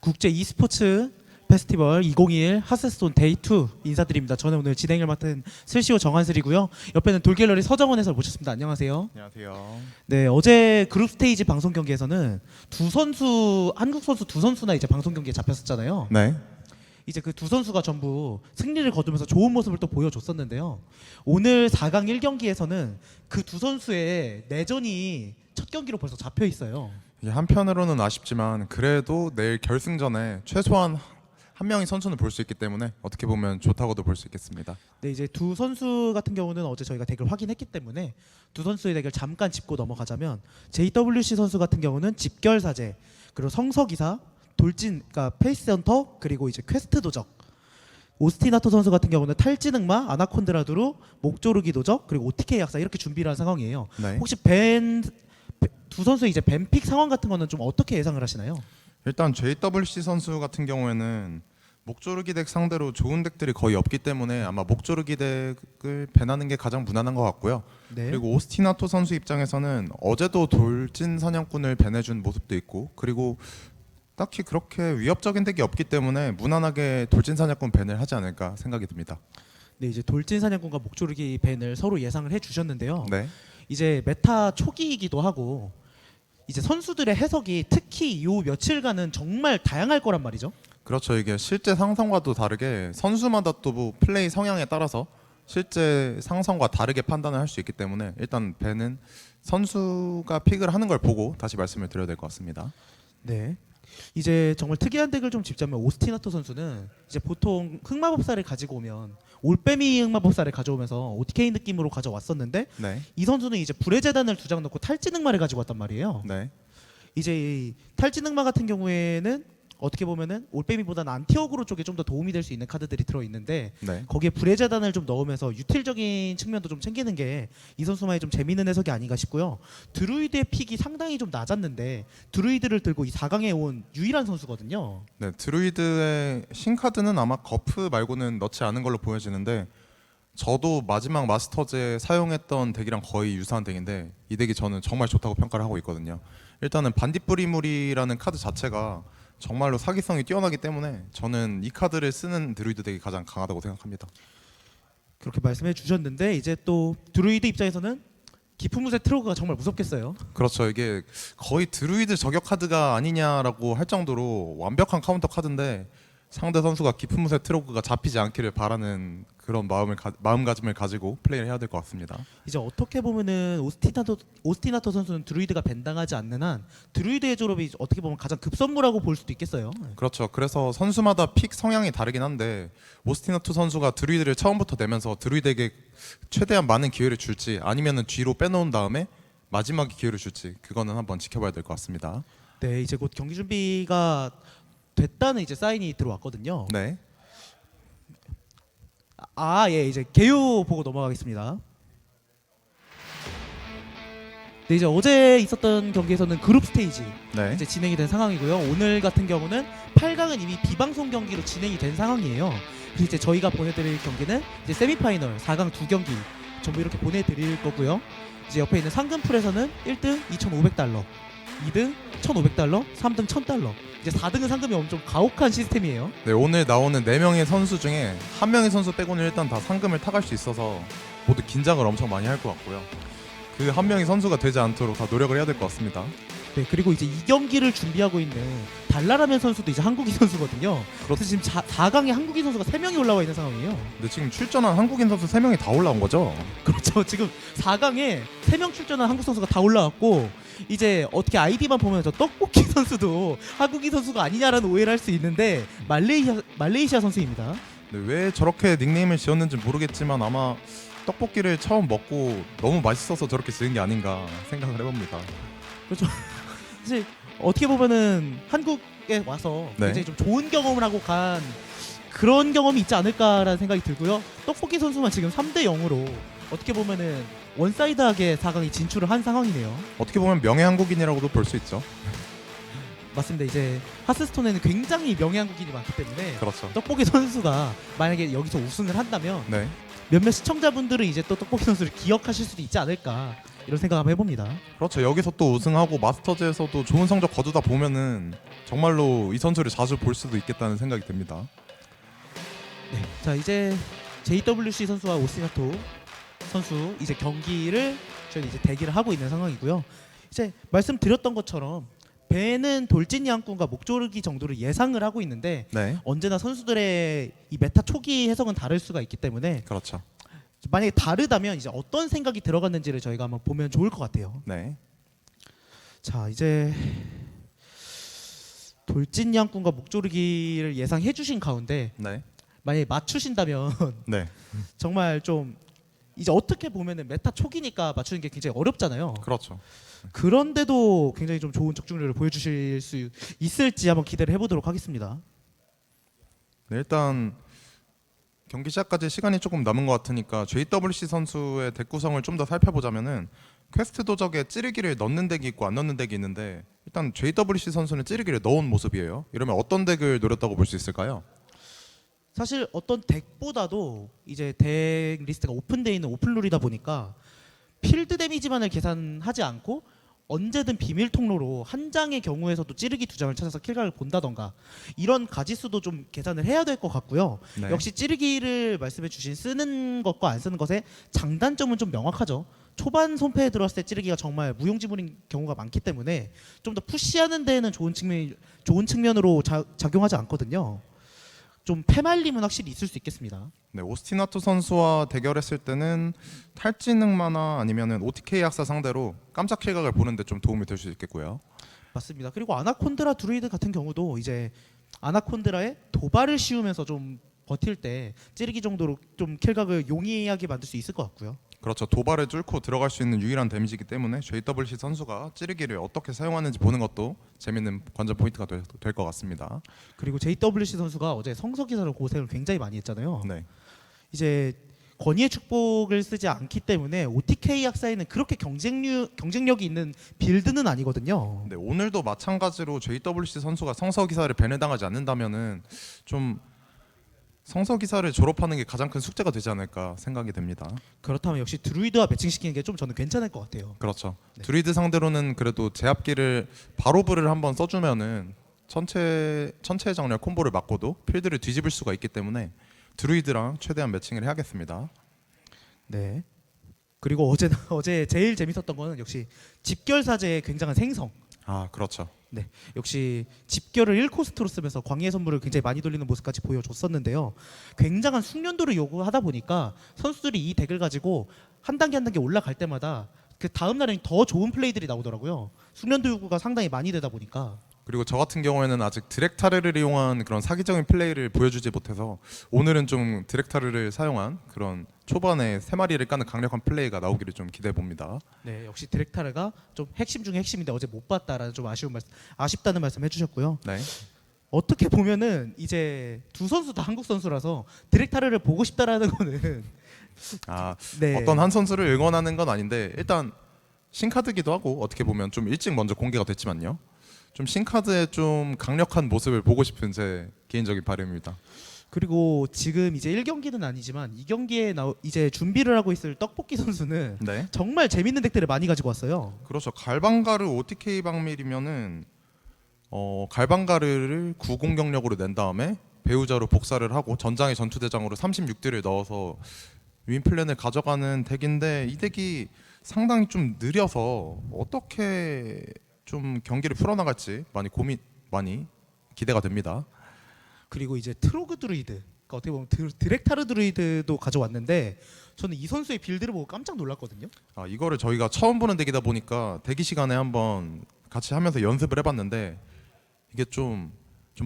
국제 e스포츠 페스티벌 2021 하스스톤 데이 2 인사드립니다. 저는 오늘 진행을 맡은 슬시오 정한슬이고요. 옆에는 돌갤러리 서정원 해설 모셨습니다. 안녕하세요. 안녕하세요. 네, 어제 그룹 스테이지 방송 경기에서는 한국 선수 두 선수나 이제 방송 경기에 잡혔었잖아요. 네. 이제 그 두 선수가 전부 승리를 거두면서 좋은 모습을 또 보여줬었는데요. 오늘 4강 1경기에서는 그 두 선수의 내전이 첫 경기로 벌써 잡혀 있어요. 이게 한편으로는 아쉽지만 그래도 내일 결승전에 최소한 한 명의 선수는 볼 수 있기 때문에 어떻게 보면 좋다고도 볼 수 있겠습니다. 네, 이제 두 선수 같은 경우는 어제 저희가 덱을 확인했기 때문에 두 선수의 덱을 잠깐 짚고 넘어가자면 JWC 선수 같은 경우는 집결사제, 그리고 성서기사, 돌진, 그러니까 페이스 헌터, 그리고 이제 퀘스트 도적. 오스티나토 선수 같은 경우는 탈진흑마, 아나콘드라두루, 목조르기 도적, 그리고 OTK 약사 이렇게 준비를 한 상황이에요. 네. 혹시 두 선수의 이제 밴픽 상황 같은 거는 좀 어떻게 예상을 하시나요? 일단 JWC 선수 같은 경우에는 목조르기 덱 상대로 좋은 덱들이 거의 없기 때문에 아마 목조르기 덱을 밴하는 게 가장 무난한 것 같고요. 네. 그리고 오스티나토 선수 입장에서는 어제도 돌진 사냥꾼을 밴해준 모습도 있고, 그리고 딱히 그렇게 위협적인 덱이 없기 때문에 무난하게 돌진 사냥꾼 밴을 하지 않을까 생각이 듭니다. 네, 이제 돌진 사냥꾼과 목조르기 밴을 서로 예상을 해 주셨는데요. 네. 이제 메타 초기이기도 하고 이제 선수들의 해석이 특히 요 며칠간은 정말 다양할 거란 말이죠. 그렇죠. 이게 실제 상성과도 다르게 선수마다 또 뭐 플레이 성향에 따라서 실제 상성과 다르게 판단을 할 수 있기 때문에 일단 밴은 선수가 픽을 하는 걸 보고 다시 말씀을 드려야 될 것 같습니다. 네. 이제 정말 특이한 덱을 좀 짚자면 오스티나토 선수는 이제 보통 흑마법사를 가지고 오면 올빼미 흑마법사를 가져오면서 OTK 느낌으로 가져왔었는데 네. 이 선수는 이제 불의 재단을 두 장 넣고 탈진 흑마를 가지고 왔단 말이에요. 네. 이제 이 탈진 흑마 같은 경우에는 어떻게 보면은 올빼미보다는 안티어그로 쪽에 좀 더 도움이 될 수 있는 카드들이 들어 있는데 네. 거기에 불의 재단을 좀 넣으면서 유틸적인 측면도 좀 챙기는 게 이 선수만의 좀 재미있는 해석이 아닌가 싶고요. 드루이드의 픽이 상당히 좀 낮았는데 드루이드를 들고 이 4강에 온 유일한 선수거든요. 네. 드루이드의 신카드는 아마 거프 말고는 넣지 않은 걸로 보여지는데, 저도 마지막 마스터즈에 사용했던 덱이랑 거의 유사한 덱인데 이 덱이 저는 정말 좋다고 평가를 하고 있거든요. 일단은 반딧불이물이라는 카드 자체가 정말로 사기성이 뛰어나기 때문에 저는 이 카드를 쓰는 드루이드 덱이 가장 강하다고 생각합니다. 그렇게 말씀해 주셨는데 이제 또 드루이드 입장에서는 깊은 무쇠 트로그가 정말 무섭겠어요. 그렇죠. 이게 거의 드루이드 저격 카드가 아니냐라고 할 정도로 완벽한 카운터 카드인데 상대 선수가 깊은 무쇠 트로그가 잡히지 않기를 바라는 그런 마음가짐을 가지고 플레이를 해야 될 것 같습니다. 이제 어떻게 보면은 오스티나토 선수는 드루이드가 밴당하지 않는 한 드루이드의 졸업이 어떻게 보면 가장 급선무라고 볼 수도 있겠어요. 그렇죠. 그래서 선수마다 픽 성향이 다르긴 한데 오스티나토 선수가 드루이드를 처음부터 내면서 드루이드에게 최대한 많은 기회를 줄지 아니면은 뒤로 빼놓은 다음에 마지막에 기회를 줄지 그거는 한번 지켜봐야 될 것 같습니다. 네, 이제 곧 경기 준비가 됐다는 이제 사인이 들어왔거든요. 네. 예, 이제 개요 보고 넘어가겠습니다. 네, 이제 어제 있었던 경기에서는 그룹 스테이지 네. 이제 진행이 된 상황이고요. 오늘 같은 경우는 8강은 이미 비방송 경기로 진행이 된 상황이에요. 그래서 이제 저희가 보내드릴 경기는 이제 세미파이널 4강 두 경기 전부 이렇게 보내드릴 거고요. 이제 옆에 있는 상금풀에서는 1등 2,500달러, 2등 1,500달러, 3등 1,000달러. 이제 4등은 상금이 엄청 가혹한 시스템이에요. 네, 오늘 나오는 4명의 선수 중에 한 명의 선수 빼고는 일단 다 상금을 타갈 수 있어서 모두 긴장을 엄청 많이 할 것 같고요. 그 한 명의 선수가 되지 않도록 다 노력을 해야 될 것 같습니다. 네, 그리고 이제 이 경기를 준비하고 있는 달라라면 선수도 이제 한국인 선수거든요. 그래서 지금 4강에 한국인 선수가 3명이 올라와 있는 상황이에요. 근데 지금 출전한 한국인 선수 3명이 다 올라온 거죠? 그렇죠. 지금 4강에 3명 출전한 한국 선수가 다 올라왔고 이제 어떻게 아이디만 보면 저 떡볶이 선수도 한국인 선수가 아니냐라는 오해를 할 수 있는데 말레이시아 선수입니다. 네, 왜 저렇게 닉네임을 지었는지 모르겠지만 아마 떡볶이를 처음 먹고 너무 맛있어서 저렇게 지은 게 아닌가 생각을 해봅니다. 그렇죠. 사실 어떻게 보면은 한국에 와서 네. 굉장히 좀 좋은 경험을 하고 간 그런 경험이 있지 않을까라는 생각이 들고요. 떡볶이 선수만 지금 3대 0으로 어떻게 보면은 원사이드하게 4강에 진출을 한 상황이네요. 어떻게 보면 명예 한국인이라고도 볼 수 있죠. 맞습니다. 이제 하스스톤에는 굉장히 명예 한국인이 많기 때문에 그렇죠. 떡볶이 선수가 만약에 여기서 우승을 한다면 네. 몇몇 시청자분들은 이제 또 떡볶이 선수를 기억하실 수도 있지 않을까 이런 생각 한번 해봅니다. 그렇죠. 여기서 또 우승하고 마스터즈에서도 좋은 성적 거두다 보면은 정말로 이 선수를 자주 볼 수도 있겠다는 생각이 듭니다. 네. 자 이제 JWC 선수와 오스나토 선수 이제 경기를 저희 이제 대기를 하고 있는 상황이고요. 이제 말씀드렸던 것처럼 배는 돌진 양꾼과 목조르기 정도를 예상을 하고 있는데 네, 언제나 선수들의 이 메타 초기 해석은 다를 수가 있기 때문에 그렇죠. 만약에 다르다면 이제 어떤 생각이 들어갔는지를 저희가 한번 보면 좋을 것 같아요. 네, 자 이제 돌진 양꾼과 목조르기를 예상해 주신 가운데 네, 만약에 맞추신다면 네, 정말 좀 이제 어떻게 보면은 메타 초기니까 맞추는 게 굉장히 어렵잖아요. 그렇죠. 그런데도 굉장히 좀 좋은 적중률을 보여주실 수 있을지 한번 기대를 해보도록 하겠습니다. 네, 일단 경기 시작까지 시간이 조금 남은 것 같으니까 JWC 선수의 덱 구성을 좀 더 살펴보자면은 퀘스트 도적에 찌르기를 넣는 덱이 있고 안 넣는 덱이 있는데 일단 JWC 선수는 찌르기를 넣은 모습이에요. 이러면 어떤 덱을 노렸다고 볼 수 있을까요? 사실 어떤 덱보다도 이제 덱 리스트가 오픈되어 있는 오픈룰이다 보니까 필드 데미지만을 계산하지 않고 언제든 비밀 통로로 한 장의 경우에서도 찌르기 두 장을 찾아서 킬각을 본다던가 이런 가지수도 좀 계산을 해야 될 것 같고요. 네. 역시 찌르기를 말씀해 주신 쓰는 것과 안 쓰는 것의 장단점은 좀 명확하죠. 초반 손패에 들어왔을 때 찌르기가 정말 무용지물인 경우가 많기 때문에 좀 더 푸시하는 데에는 좋은 측면으로 작용하지 않거든요. 좀 패말림은 확실히 있을 수 있겠습니다. 네, 오스티나토 선수와 대결했을 때는 탈진능마나 아니면은 OTK 약사 상대로 깜짝 킬각을 보는데 좀 도움이 될 수 있겠고요. 맞습니다. 그리고 아나콘드라 드루이드 같은 경우도 이제 아나콘드라의 도발을 씌우면서 좀 버틸 때 찌르기 정도로 좀 킬각을 용이하게 만들 수 있을 것 같고요. 그렇죠. 도발을 뚫고 들어갈 수 있는 유일한 데미지이기 때문에 JWC 선수가 찌르기를 어떻게 사용하는지 보는 것도 재밌는 관전 포인트가 될 것 같습니다. 그리고 JWC 선수가 어제 성서기사를 고생을 굉장히 많이 했잖아요. 네, 이제 권위의 축복을 쓰지 않기 때문에 OTK 약사에는 그렇게 경쟁력이 있는 빌드는 아니거든요. 네, 오늘도 마찬가지로 JWC 선수가 성서 기사를 배내당하지 않는다면은 좀 성서 기사를 졸업하는 게 가장 큰 숙제가 되지 않을까 생각이 됩니다. 그렇다면 역시 드루이드와 매칭시키는 게 좀 저는 괜찮을 것 같아요. 그렇죠. 네. 드루이드 상대로는 그래도 제압기를 바로브를 한번 써주면은 천체의 정렬 콤보를 맞고도 필드를 뒤집을 수가 있기 때문에 드루이드랑 최대한 매칭을 해야겠습니다. 네. 그리고 어제 제일 재밌었던 거는 역시 집결사제의 굉장한 생성. 아, 그렇죠. 네, 역시 집결을 1코스트로 쓰면서 광희의 선물을 굉장히 많이 돌리는 모습까지 보여줬었는데요. 굉장한 숙련도를 요구하다 보니까 선수들이 이 덱을 가지고 한 단계 한 단계 올라갈 때마다 그 다음 날엔 더 좋은 플레이들이 나오더라고요. 숙련도 요구가 상당히 많이 되다 보니까. 그리고 저 같은 경우에는 아직 드랙타르를 이용한 그런 사기적인 플레이를 보여주지 못해서 오늘은 좀 드랙타르를 사용한 그런 초반에 세 마리를 까는 강력한 플레이가 나오기를 좀 기대해 봅니다. 네, 역시 디렉타르가 좀 핵심 중에 핵심인데 어제 못 봤다라는 좀 아쉽다는 말씀 해주셨고요. 네, 어떻게 보면은 이제 두 선수 다 한국 선수라서 디렉타르를 보고 싶다라는 거는 아, 네. 어떤 한 선수를 응원하는 건 아닌데 일단 신카드기도 하고 어떻게 보면 좀 일찍 먼저 공개가 됐지만요. 좀 신카드의 좀 강력한 모습을 보고 싶은 제 개인적인 바람입니다. 그리고 지금 이제 1경기는 아니지만 2경기에 이제 준비를 하고 있을 떡볶이 선수는 네, 정말 재밌는 덱들을 많이 가지고 왔어요. 그렇죠. 갈방가르 OTK 방밀이면은 갈방가르를 90 경력으로 낸 다음에 배우자로 복사를 하고 전장의 전투대장으로 36딜을 넣어서 윈플랜을 가져가는 덱인데 이 덱이 상당히 좀 느려서 어떻게 좀 경기를 풀어나갈지 많이 기대가 됩니다. 그리고 이제 트로그 드루이드, 그러니까 어떻게 보면 디렉타르 드루이드도 가져왔는데 저는 이 선수의 빌드를 보고 깜짝 놀랐거든요. 아, 이거를 저희가 처음 보는 덱이다 보니까 대기 시간에 한번 같이 하면서 연습을 해봤는데 이게 좀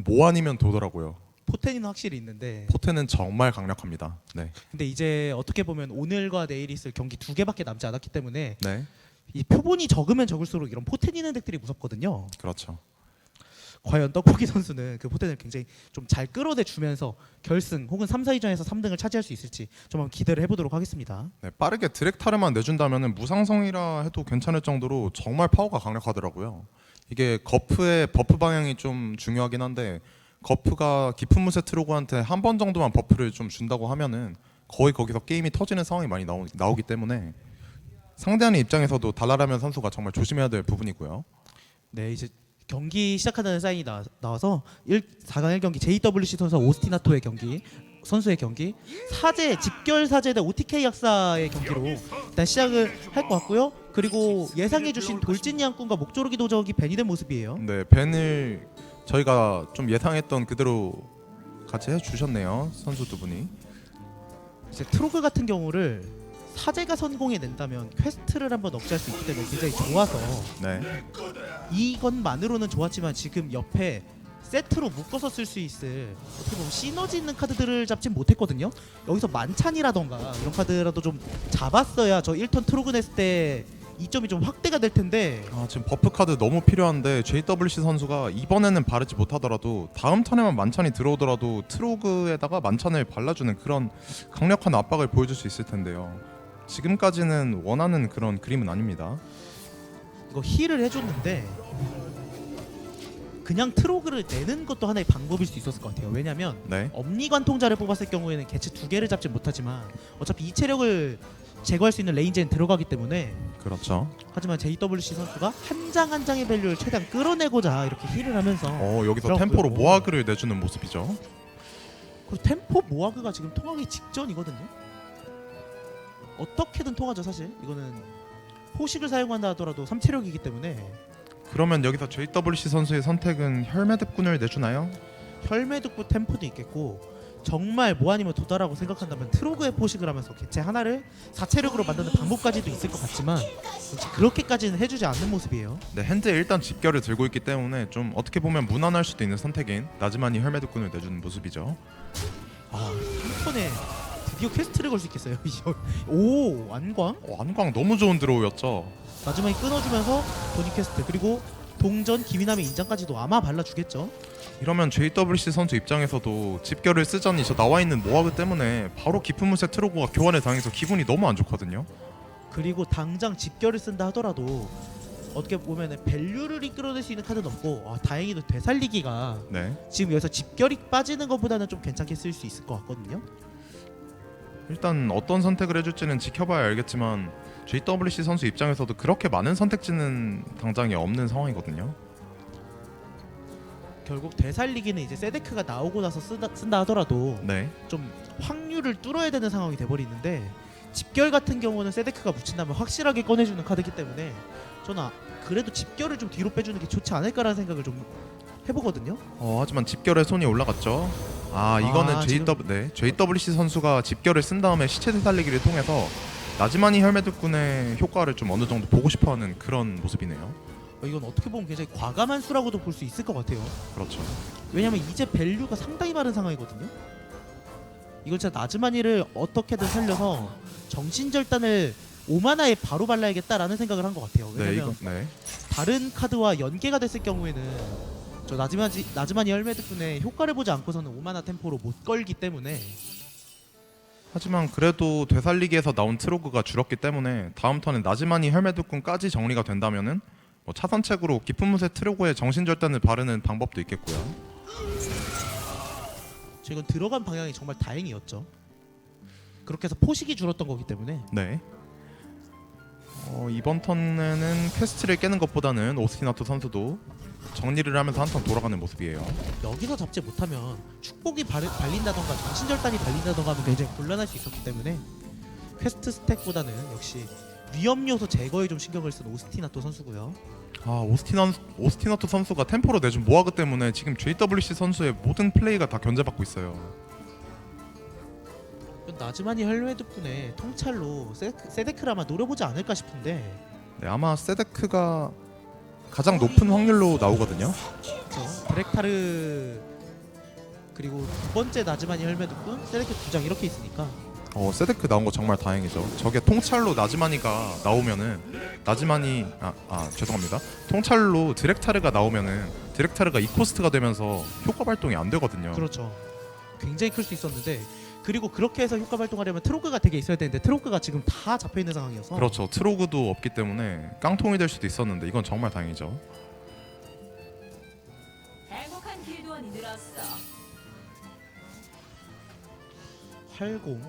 뭐 아니면 도더라고요. 포텐이는 확실히 있는데 포텐은 정말 강력합니다. 네, 근데 이제 어떻게 보면 오늘과 내일 있을 경기 2개밖에 남지 않았기 때문에 네, 이 표본이 적으면 적을수록 이런 포텐 있는 덱들이 무섭거든요. 그렇죠. 과연 떡볶이 선수는 그 포텐을 굉장히 좀 잘 끌어내 주면서 결승 혹은 3, 4위전에서 3등을 차지할 수 있을지 좀 한번 기대를 해보도록 하겠습니다. 네, 빠르게 드랙타르만 내준다면은 무상성이라 해도 괜찮을 정도로 정말 파워가 강력하더라고요. 이게 거프의 버프 방향이 좀 중요하긴 한데 거프가 깊은 무쇠 트로그한테 한 번 정도만 버프를 좀 준다고 하면은 거의 거기서 게임이 터지는 상황이 많이 나오기 때문에 상대하는 입장에서도 달라라면 선수가 정말 조심해야 될 부분이고요. 네, 이제 경기 시작한다는 사인이 나와서 4강 1경기 JWC 선수와 오스티나토의 경기 선수의 경기 사제 집결 사제 대 OTK 약사의 경기로 일단 시작을 할 것 같고요. 그리고 예상해주신 돌진 양꾼과 목조르기 도적이 벤이 된 모습이에요. 네, 벤을 저희가 좀 예상했던 그대로 같이 해주셨네요. 선수 두 분이. 이제 트로그 같은 경우를 사제가 선공해낸다면 퀘스트를 한번 억제할 수 있기 때문에 굉장히 좋아서 네, 이것만으로는 좋았지만 지금 옆에 세트로 묶어서 쓸 수 있을 어떻게 보면 시너지 있는 카드들을 잡진 못했거든요. 여기서 만찬이라던가 이런 카드라도 좀 잡았어야 저 1턴 트로그 냈을 때 이점이 좀 확대가 될 텐데 지금 버프 카드 너무 필요한데 JWC 선수가 이번에는 바르지 못하더라도 다음 턴에만 만찬이 들어오더라도 트로그에다가 만찬을 발라주는 그런 강력한 압박을 보여줄 수 있을 텐데요. 지금까지는 원하는 그런 그림은 아닙니다. 이거 힐을 해줬는데 그냥 트로그를 내는 것도 하나의 방법일 수 있었을 것 같아요. 왜냐면 네, 엄니관통자를 뽑았을 경우에는 개체 2개를 잡지 못하지만 어차피 이 체력을 제거할 수 있는 레인지엔 들어가기 때문에 그렇죠. 하지만 JWC 선수가 한 장 한 장의 밸류를 최대한 끌어내고자 이렇게 힐을 하면서 여기서 그렇고요. 템포로 모아그를 내주는 모습이죠. 그리고 템포 모아그가 지금 통하기 직전이거든요. 어떻게든 통하죠 사실. 이거는 포식을 사용한다 하더라도 3체력이기 때문에 그러면 여기서 JWC 선수의 선택은 혈매듭군을 내주나요? 혈매득부 템포도 있겠고 정말 뭐 아니면 도다라고 생각한다면 트로그의 포식을 하면서 개체 하나를 4체력으로 만드는 방법까지도 있을 것 같지만 역시 그렇게까지는 해주지 않는 모습이에요. 네, 현재 일단 집결을 들고 있기 때문에 좀 어떻게 보면 무난할 수도 있는 선택인 나즈마니 혈매듭군을 내주는 모습이죠. 한 턴에 드디어 퀘스트를 걸 수 있겠어요. 오 완광? 안광 너무 좋은 드로우였죠. 마지막에 끊어주면서 도니 퀘스트 그리고 동전 기민함의 인장까지도 아마 발라주겠죠. 이러면 JWC 선수 입장에서도 집결을 쓰자니 저 나와 있는 모하그 때문에 바로 깊은 무쇠 트로고가 교환을 당해서 기분이 너무 안 좋거든요. 그리고 당장 집결을 쓴다 하더라도 어떻게 보면 밸류를 이끌어낼 수 있는 카드는 없고 다행히도 되살리기가 네, 지금 여기서 집결이 빠지는 것보다는 좀 괜찮게 쓸 수 있을 것 같거든요. 일단 어떤 선택을 해줄지는 지켜봐야 알겠지만 JWC 선수 입장에서도 그렇게 많은 선택지는 당장에 없는 상황이거든요. 결국 되살리기는 이제 세데크가 나오고 나서 쓴다 하더라도 네, 좀 확률을 뚫어야 되는 상황이 돼버리는데 집결 같은 경우는 세데크가 묻힌다면 확실하게 꺼내주는 카드이기 때문에 저는 그래도 집결을 좀 뒤로 빼주는 게 좋지 않을까라는 생각을 좀 해보거든요. 하지만 집결에 손이 올라갔죠. 이거는 JWC 선수가 집결을 쓴 다음에 시체 되살리기를 통해서 나즈마니 혈매듭군의 효과를 좀 어느 정도 보고 싶어하는 그런 모습이네요. 이건 어떻게 보면 굉장히 과감한 수라고도 볼 수 있을 것 같아요. 그렇죠. 왜냐면 이제 밸류가 상당히 많은 상황이거든요. 이걸 진짜 나즈마니를 어떻게든 살려서 정신절단을 5만화에 바로 발라야겠다라는 생각을 한 것 같아요. 왜냐면 다른 카드와 연계가 됐을 경우에는 저 나즈마니 혈매듭군의 효과를 보지 않고서는 5만화 템포로 못 걸기 때문에 하지만 그래도 되살리기에서 나온 트로그가 줄었기 때문에 다음 턴에 나즈마니 혈매듭군까지 정리가 된다면은 차선책으로 깊은 무쇠 트로그에 정신절단을 바르는 방법도 있겠고요. 지금 들어간 방향이 정말 다행이었죠. 그렇게 해서 포식이 줄었던 거기 때문에 네. 이번 턴에는 퀘스트를 깨는 것보다는 오스티나토 선수도 정리를 하면서 한 턴 돌아가는 모습이에요. 여기서 잡지 못하면 축복이 발린다던가 정신절단이 발린다던가 하면 굉장히 곤란할 수 있었기 때문에 퀘스트 스택보다는 역시 위험 요소 제거에 좀 신경을 쓴 오스티나토 선수고요. 오스티나토 선수가 템포로 내준 모하그 때문에 지금 JWC 선수의 모든 플레이가 다 견제받고 있어요. 나즈마니 혈매듭군의 통찰로 세데크를 아마 노려보지 않을까 싶은데 네, 아마 세데크가 가장 높은 확률로 나오거든요. 그렇죠. 드렉타르 그리고 두 번째 나즈마니 혈매듭군 세데크 2장 이렇게 있으니까 세데크 나온 거 정말 다행이죠. 저게 통찰로 나즈마니가 나오면은 죄송합니다. 통찰로 드렉타르가 나오면은 드렉타르가 2코스트가 되면서 효과 발동이 안 되거든요. 그렇죠. 굉장히 클 수 있었는데 그리고 그렇게 해서 효과 발동하려면 트로그가 되게 있어야 되는데 트로그가 지금 다 잡혀 있는 상황이어서 그렇죠. 트로그도 없기 때문에 깡통이 될 수도 있었는데 이건 정말 다행이죠. 행복한 길드원이 늘었어.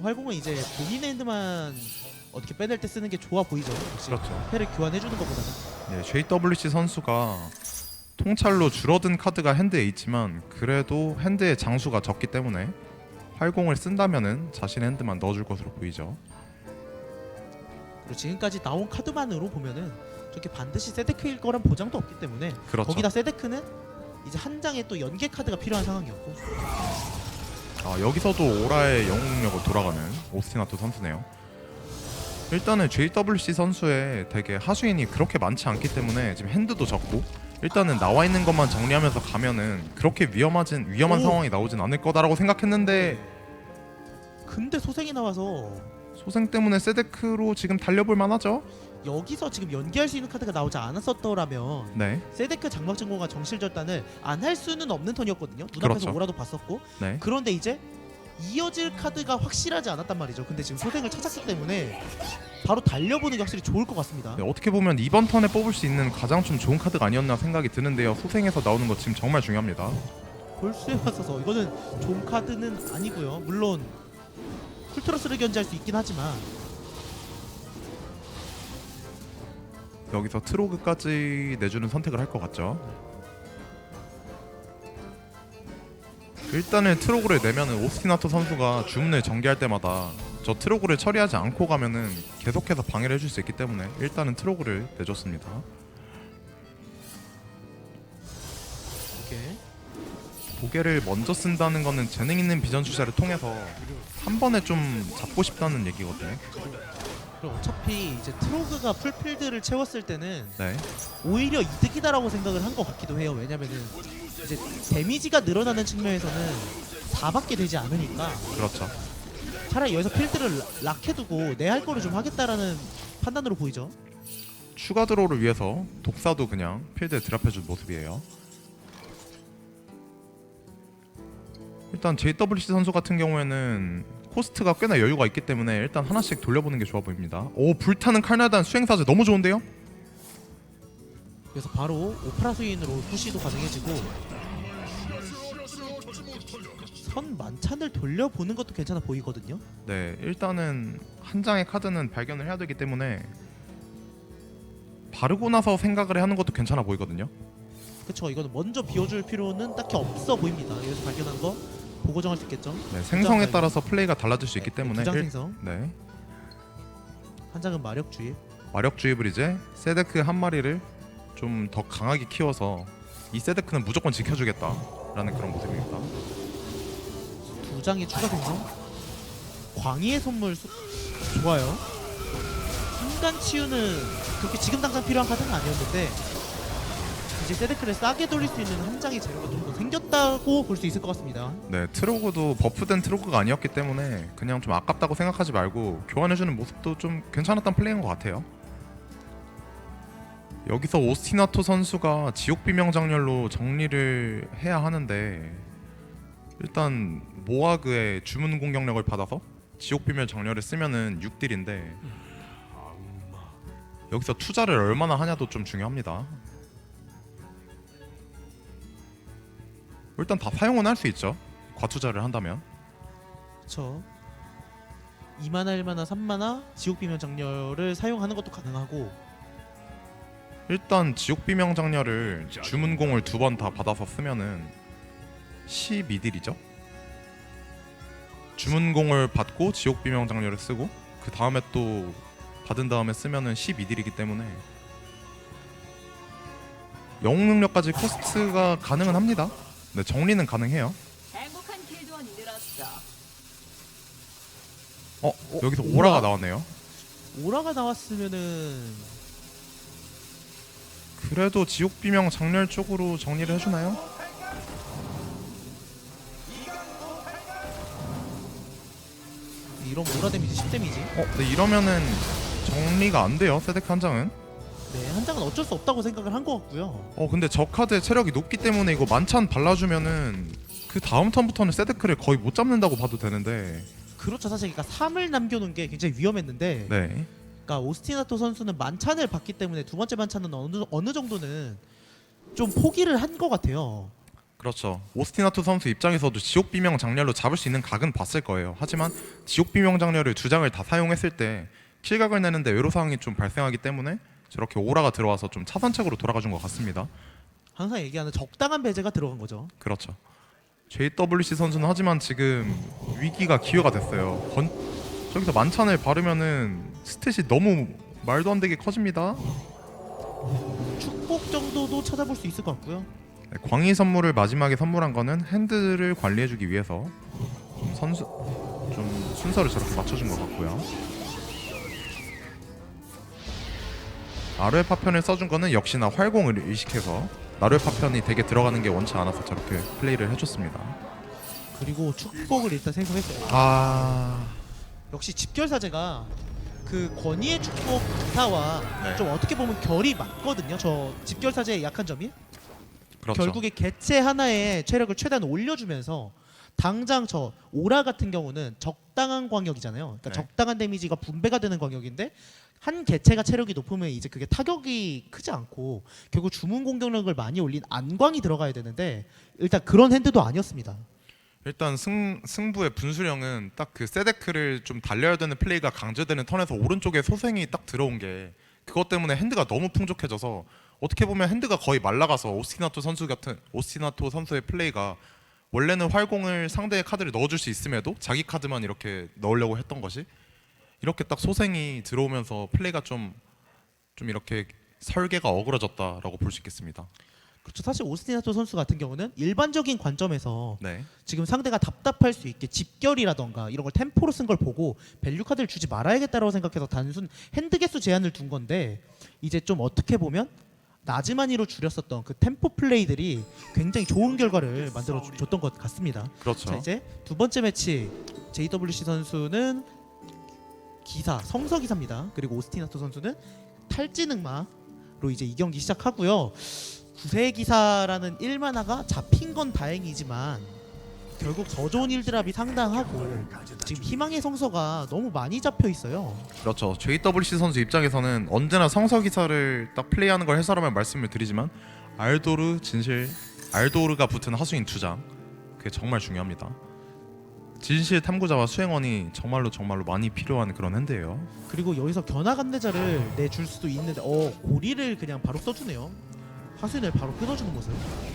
활공은 이제 본인의 핸드만 어떻게 빼낼 때 쓰는 게 좋아 보이죠. 역시 그렇죠. 패를 교환해주는 것보다는. 네, JWC 선수가 통찰로 줄어든 카드가 핸드에 있지만 그래도 핸드의 장수가 적기 때문에 활공을 쓴다면은 자신의 핸드만 넣어줄 것으로 보이죠. 그리고 지금까지 나온 카드만으로 보면은 저렇게 반드시 세데크일 거란 보장도 없기 때문에 그렇죠. 거기다 세데크는 이제 한 장에 또 연계 카드가 필요한 상황이었고. 여기서도 오라의 영웅력으로 돌아가는 오스티나토 선수네요. 일단은 JWC 선수의 되게 하수인이 그렇게 많지 않기 때문에 지금 핸드도 적고 일단은 나와 있는 것만 정리하면서 가면은 그렇게 위험한 오. 상황이 나오진 않을 거다라고 생각했는데 근데 소생이 나와서 소생 때문에 세데크로 지금 달려볼 만하죠? 여기서 지금 연기할 수 있는 카드가 나오지 않았었더라면 네, 세데크 장막증고가 정실절단을 안 할 수는 없는 턴이었거든요. 눈앞에서 그렇죠. 오라도 봤었고. 네. 그런데 이제 이어질 카드가 확실하지 않았단 말이죠. 근데 지금 소생을 찾았기 때문에 바로 달려보는 게 확실히 좋을 것 같습니다. 네, 어떻게 보면 이번 턴에 뽑을 수 있는 가장 좀 좋은 카드가 아니었나 생각이 드는데요. 소생에서 나오는 거 지금 정말 중요합니다. 볼수에 맞서서 이거는 좋은 카드는 아니고요. 물론 쿨트러스를 견제할 수 있긴 하지만 여기서 트로그까지 내주는 선택을 할 것 같죠. 일단은 트로그를 내면은 오스티나토 선수가 주문을 전개할 때마다 저 트로그를 처리하지 않고 가면은 계속해서 방해를 해줄 수 있기 때문에 일단은 트로그를 내줬습니다. 이렇게 도개를 먼저 쓴다는 거는 재능 있는 비전 출사를 통해서 한 번에 좀 잡고 싶다는 얘기거든요. 그리고 어차피 이제 트로그가 풀필드를 채웠을 때는 네, 오히려 이득이다라고 생각을 한 것 같기도 해요. 왜냐면은 이제 데미지가 늘어나는 측면에서는 4밖에 되지 않으니까 그렇죠. 차라리 여기서 필드를 락해두고 내 할 거를 좀 하겠다라는 판단으로 보이죠. 추가 드로우를 위해서 독사도 그냥 필드에 드랍해준 모습이에요. 일단 JWC 선수 같은 경우에는 코스트가 꽤나 여유가 있기 때문에 일단 하나씩 돌려보는 게 좋아 보입니다. 오, 불타는 칼날단 수행사제 너무 좋은데요? 그래서 바로 오프라 수인으로 푸시도 가능해지고 선 만찬을 돌려보는 것도 괜찮아 보이거든요. 네, 일단은 한 장의 카드는 발견을 해야 되기 때문에 바르고 나서 생각을 하는 것도 괜찮아 보이거든요. 그쵸, 이거는 먼저 비워줄 필요는 딱히 없어 보입니다. 여기서 발견한 거 보고 정할 수 있겠죠. 네, 생성에 따라서 플레이가 달라질 수 있기 때문에 두장 생성, 네, 한 장은 마력 주입. 마력 주입을 이제 세데크 한 마리를 좀 더 강하게 키워서 이 세데크는 무조건 지켜주겠다라는 그런 모습입니다. 두 장의 추가 생성. 광희의 선물 좋아요. 순간 치유는 그렇게 지금 당장 필요한 카드는 아니었는데 이제 세데크를 싸게 돌릴 수 있는 한 장의 재료가 좀 더 생겼다고 볼 수 있을 것 같습니다. 네, 트로그도 버프된 트로그가 아니었기 때문에 그냥 좀 아깝다고 생각하지 말고 교환해주는 모습도 좀 괜찮았던 플레이인 것 같아요. 여기서 오스티나토 선수가 지옥 비명 장렬로 정리를 해야 하는데 일단 모아그의 주문 공격력을 받아서 지옥 비명 장렬을 쓰면은 6딜인데 여기서 투자를 얼마나 하냐도 좀 중요합니다. 일단 다 사용은 할 수 있죠. 과투자를 한다면. 그쵸. 2마나 1마나 3마나 지옥 비명 장렬을 사용하는 것도 가능하고 일단 지옥 비명 장렬을 주문공을 두 번 다 받아서 쓰면은 12딜이죠. 주문공을 받고 지옥 비명 장렬을 쓰고 그 다음에 또 받은 다음에 쓰면은 12딜이기 때문에 영웅 능력까지 코스트가 가능은 합니다. 네, 정리는 가능해요. 행복한 길드원이 늘었어. 여기서 오라? 오라가 나왔네요. 오라가 나왔으면은 그래도 지옥 비명 장렬 쪽으로 정리를 해주나요? 이런 오라 데미지 10 데미지. 네, 이러면은 정리가 안 돼요. 세데크 한 장은. 네, 한 장은 어쩔 수 없다고 생각을 한 것 같고요. 근데 저 카드의 체력이 높기 때문에 이거 만찬 발라주면은 그 다음 턴부터는 세데크를 거의 못 잡는다고 봐도 되는데. 그렇죠. 사실 그러니까 3을 남겨놓은 게 굉장히 위험했는데 네, 그러니까 오스티나토 선수는 만찬을 받기 때문에 두 번째 만찬은 어느 정도는 좀 포기를 한 것 같아요. 그렇죠. 오스티나토 선수 입장에서도 지옥 비명 장렬로 잡을 수 있는 각은 봤을 거예요. 하지만 지옥 비명 장렬을 두 장을 다 사용했을 때 킬각을 내는데 외로사항이 좀 발생하기 때문에 저렇게 오라가 들어와서 좀 차선책으로 돌아가준 것 같습니다. 항상 얘기하는 적당한 배제가 들어간 거죠. 그렇죠. JWC 선수는 하지만 지금 위기가 기회가 됐어요. 저기서 만찬을 바르면은 스탯이 너무 말도 안 되게 커집니다. 축복 정도도 찾아볼 수 있을 것 같고요. 네, 광희 선물을 마지막에 선물한 거는 핸들을 관리해주기 위해서 좀 순서를 저렇게 맞춰준 것 같고요. 나루의 파편을 써준 거는 역시나 활공을 의식해서 나루의 파편이 되게 들어가는 게 원치 않아서 저렇게 플레이를 해줬습니다. 그리고 축복을 일단 생성했어요. 역시 집결사제가 그 권위의 축복 기사와 네. 좀 어떻게 보면 결이 맞거든요. 저 집결사제의 약한 점이 그렇죠. 결국에 개체 하나의 체력을 최대한 올려주면서 당장 저 오라 같은 경우는 적당한 광역이잖아요. 그러니까 네. 적당한 데미지가 분배가 되는 광역인데 한 개체가 체력이 높으면 이제 그게 타격이 크지 않고 결국 주문 공격력을 많이 올린 안광이 들어가야 되는데 일단 그런 핸드도 아니었습니다. 일단 승부의 분수령은 딱 그 세데크를 좀 달려야 되는 플레이가 강제되는 턴에서 오른쪽에 소생이 딱 들어온 게 그것 때문에 핸드가 너무 풍족해져서 어떻게 보면 핸드가 거의 말라가서 오스티나토 선수의 플레이가 원래는 활공을 상대의 카드를 넣어줄 수 있음에도 자기 카드만 이렇게 넣으려고 했던 것이 이렇게 딱 소생이 들어오면서 플레이가 좀 이렇게 설계가 어그러졌다라고 볼 수 있겠습니다. 그렇죠. 사실 오스티나토 선수 같은 경우는 일반적인 관점에서 네. 지금 상대가 답답할 수 있게 집결이라던가 이런 걸 템포로 쓴 걸 보고 밸류 카드를 주지 말아야겠다라고 생각해서 단순 핸드 개수 제한을 둔 건데 이제 좀 어떻게 보면 나즈마니로 줄였었던 그 템포 플레이들이 굉장히 좋은 결과를 만들어 줬던 것 같습니다. 그렇죠. 자, 이제 두 번째 매치 JWC 선수는 기사 성서 기사입니다. 그리고 오스티나토 선수는 탈진흑마로 이제 이 경기 시작하고요. 구세 기사라는 1만화가 잡힌 건 다행이지만 결국 더 좋은 일드랍이 상당하고 지금 희망의 성서가 너무 많이 잡혀 있어요. 그렇죠. JWC 선수 입장에서는 언제나 성서 기사를 딱 플레이하는 걸 해설하면 말씀을 드리지만 알도르가 붙은 하수인 2장 그게 정말 중요합니다. 진실 탐구자와 수행원이 정말로 많이 필요한 그런 핸드예요. 그리고 여기서 견학 안내자를 내줄 수도 있는데 고리를 그냥 바로 써주네요. 하수인을 바로 끊어주는 모습.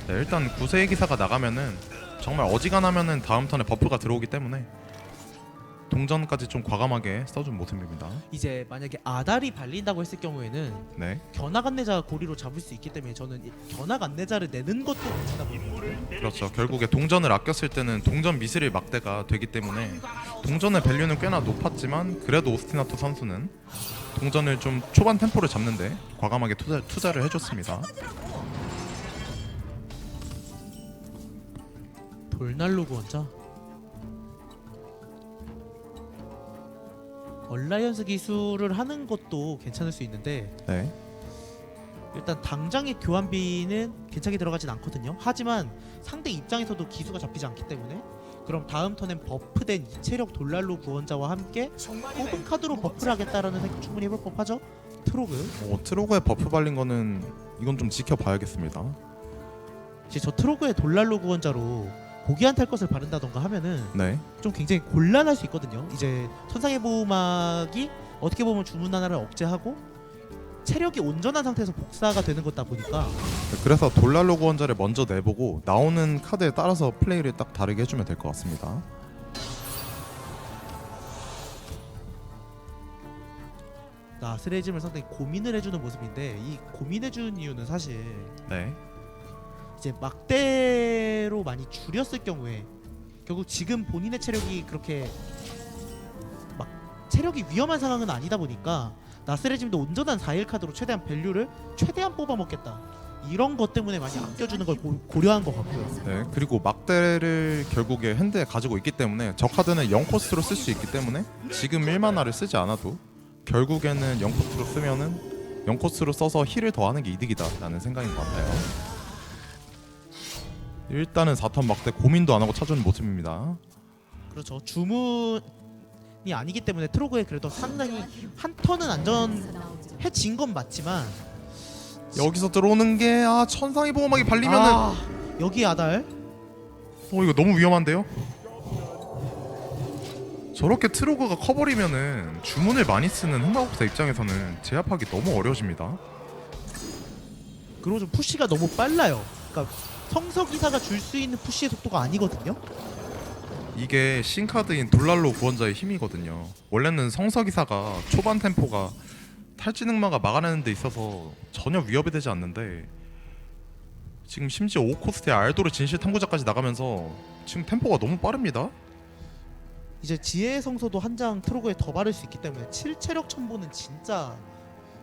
네, 일단 구세의 기사가 나가면은 정말 어지간하면은 다음 턴에 버프가 들어오기 때문에 동전까지 좀 과감하게 써준 모습입니다. 이제 만약에 아달이 발린다고 했을 경우에는 네, 견학 안내자 고리로 잡을 수 있기 때문에 저는 견학 안내자를 내는 것도 괜찮아 보이거든요. 그렇죠. 결국에 동전을 아꼈을 때는 동전 미스릴 막대가 되기 때문에 동전의 밸류는 꽤나 높았지만 그래도 오스티나토 선수는 동전을 좀 초반 템포를 잡는데 과감하게 투자를 해줬습니다. 돌난로 구원자 얼라이언스 기술을 하는 것도 괜찮을 수 있는데 네, 일단 당장의 교환비는 괜찮게 들어가진 않거든요. 하지만 상대 입장에서도 기수가 잡히지 않기 때문에 그럼 다음 턴엔 버프된 이체력 돌난로 구원자와 함께 뽑은 카드로 버프를 하겠다라는 생각 충분히 해볼 법하죠. 트로그 트로그에 버프 발린 거는 이건 좀 지켜봐야겠습니다. 이제 저 트로그의 돌난로 구원자로 고귀한 탈 것을 바른다던가 하면은 네, 좀 굉장히 곤란할 수 있거든요. 이제 천상의 보호막이 어떻게 보면 주문 하나를 억제하고 체력이 온전한 상태에서 복사가 되는 거다 보니까 그래서 돌랄로 구원자를 먼저 내보고 나오는 카드에 따라서 플레이를 딱 다르게 해주면 될 것 같습니다. 나스레짐을 상당히 고민을 해주는 모습인데 이 고민해주는 이유는 사실 네, 이제 막대로 많이 줄였을 경우에 결국 지금 본인의 체력이 그렇게 막 체력이 위험한 상황은 아니다 보니까 나스레짐도 온전한 4일 카드로 최대한 밸류를 최대한 뽑아먹겠다 이런 것 때문에 많이 아껴주는 걸 고려한 것 같고요. 네. 그리고 막대를 결국에 핸드에 가지고 있기 때문에 저 카드는 0코스로 쓸 수 있기 때문에 지금 1만화를 쓰지 않아도 결국에는 0코스로 쓰면은 0코스로 써서 힐을 더하는 게 이득이다라는 생각인 것 같아요. 일단은 4턴 막대 고민도 안 하고 찾아주는 모습입니다. 그렇죠. 주문이 아니기 때문에 트로그에 그래도 상당히 한 턴은 안전해진 건 맞지만 여기서 들어오는 게 천상의 보호막이 발리면은 여기 아달 이거 너무 위험한데요? 저렇게 트로그가 커버리면은 주문을 많이 쓰는 흑마법사 입장에서는 제압하기 너무 어려워집니다. 그리고 좀 푸시가 너무 빨라요. 그러니까 성서기사가 줄 수 있는 푸시의 속도가 아니거든요. 이게 신카드인 돌랄로 구원자의 힘이거든요. 원래는 성서기사가 초반 템포가 탈진 흑마가 막아내는 데 있어서 전혀 위협이 되지 않는데 지금 심지어 5코스트에 알도르 진실 탐구자까지 나가면서 지금 템포가 너무 빠릅니다. 이제 지혜의 성소도 한 장 트로그에 더 바를 수 있기 때문에 7체력 첨보는 진짜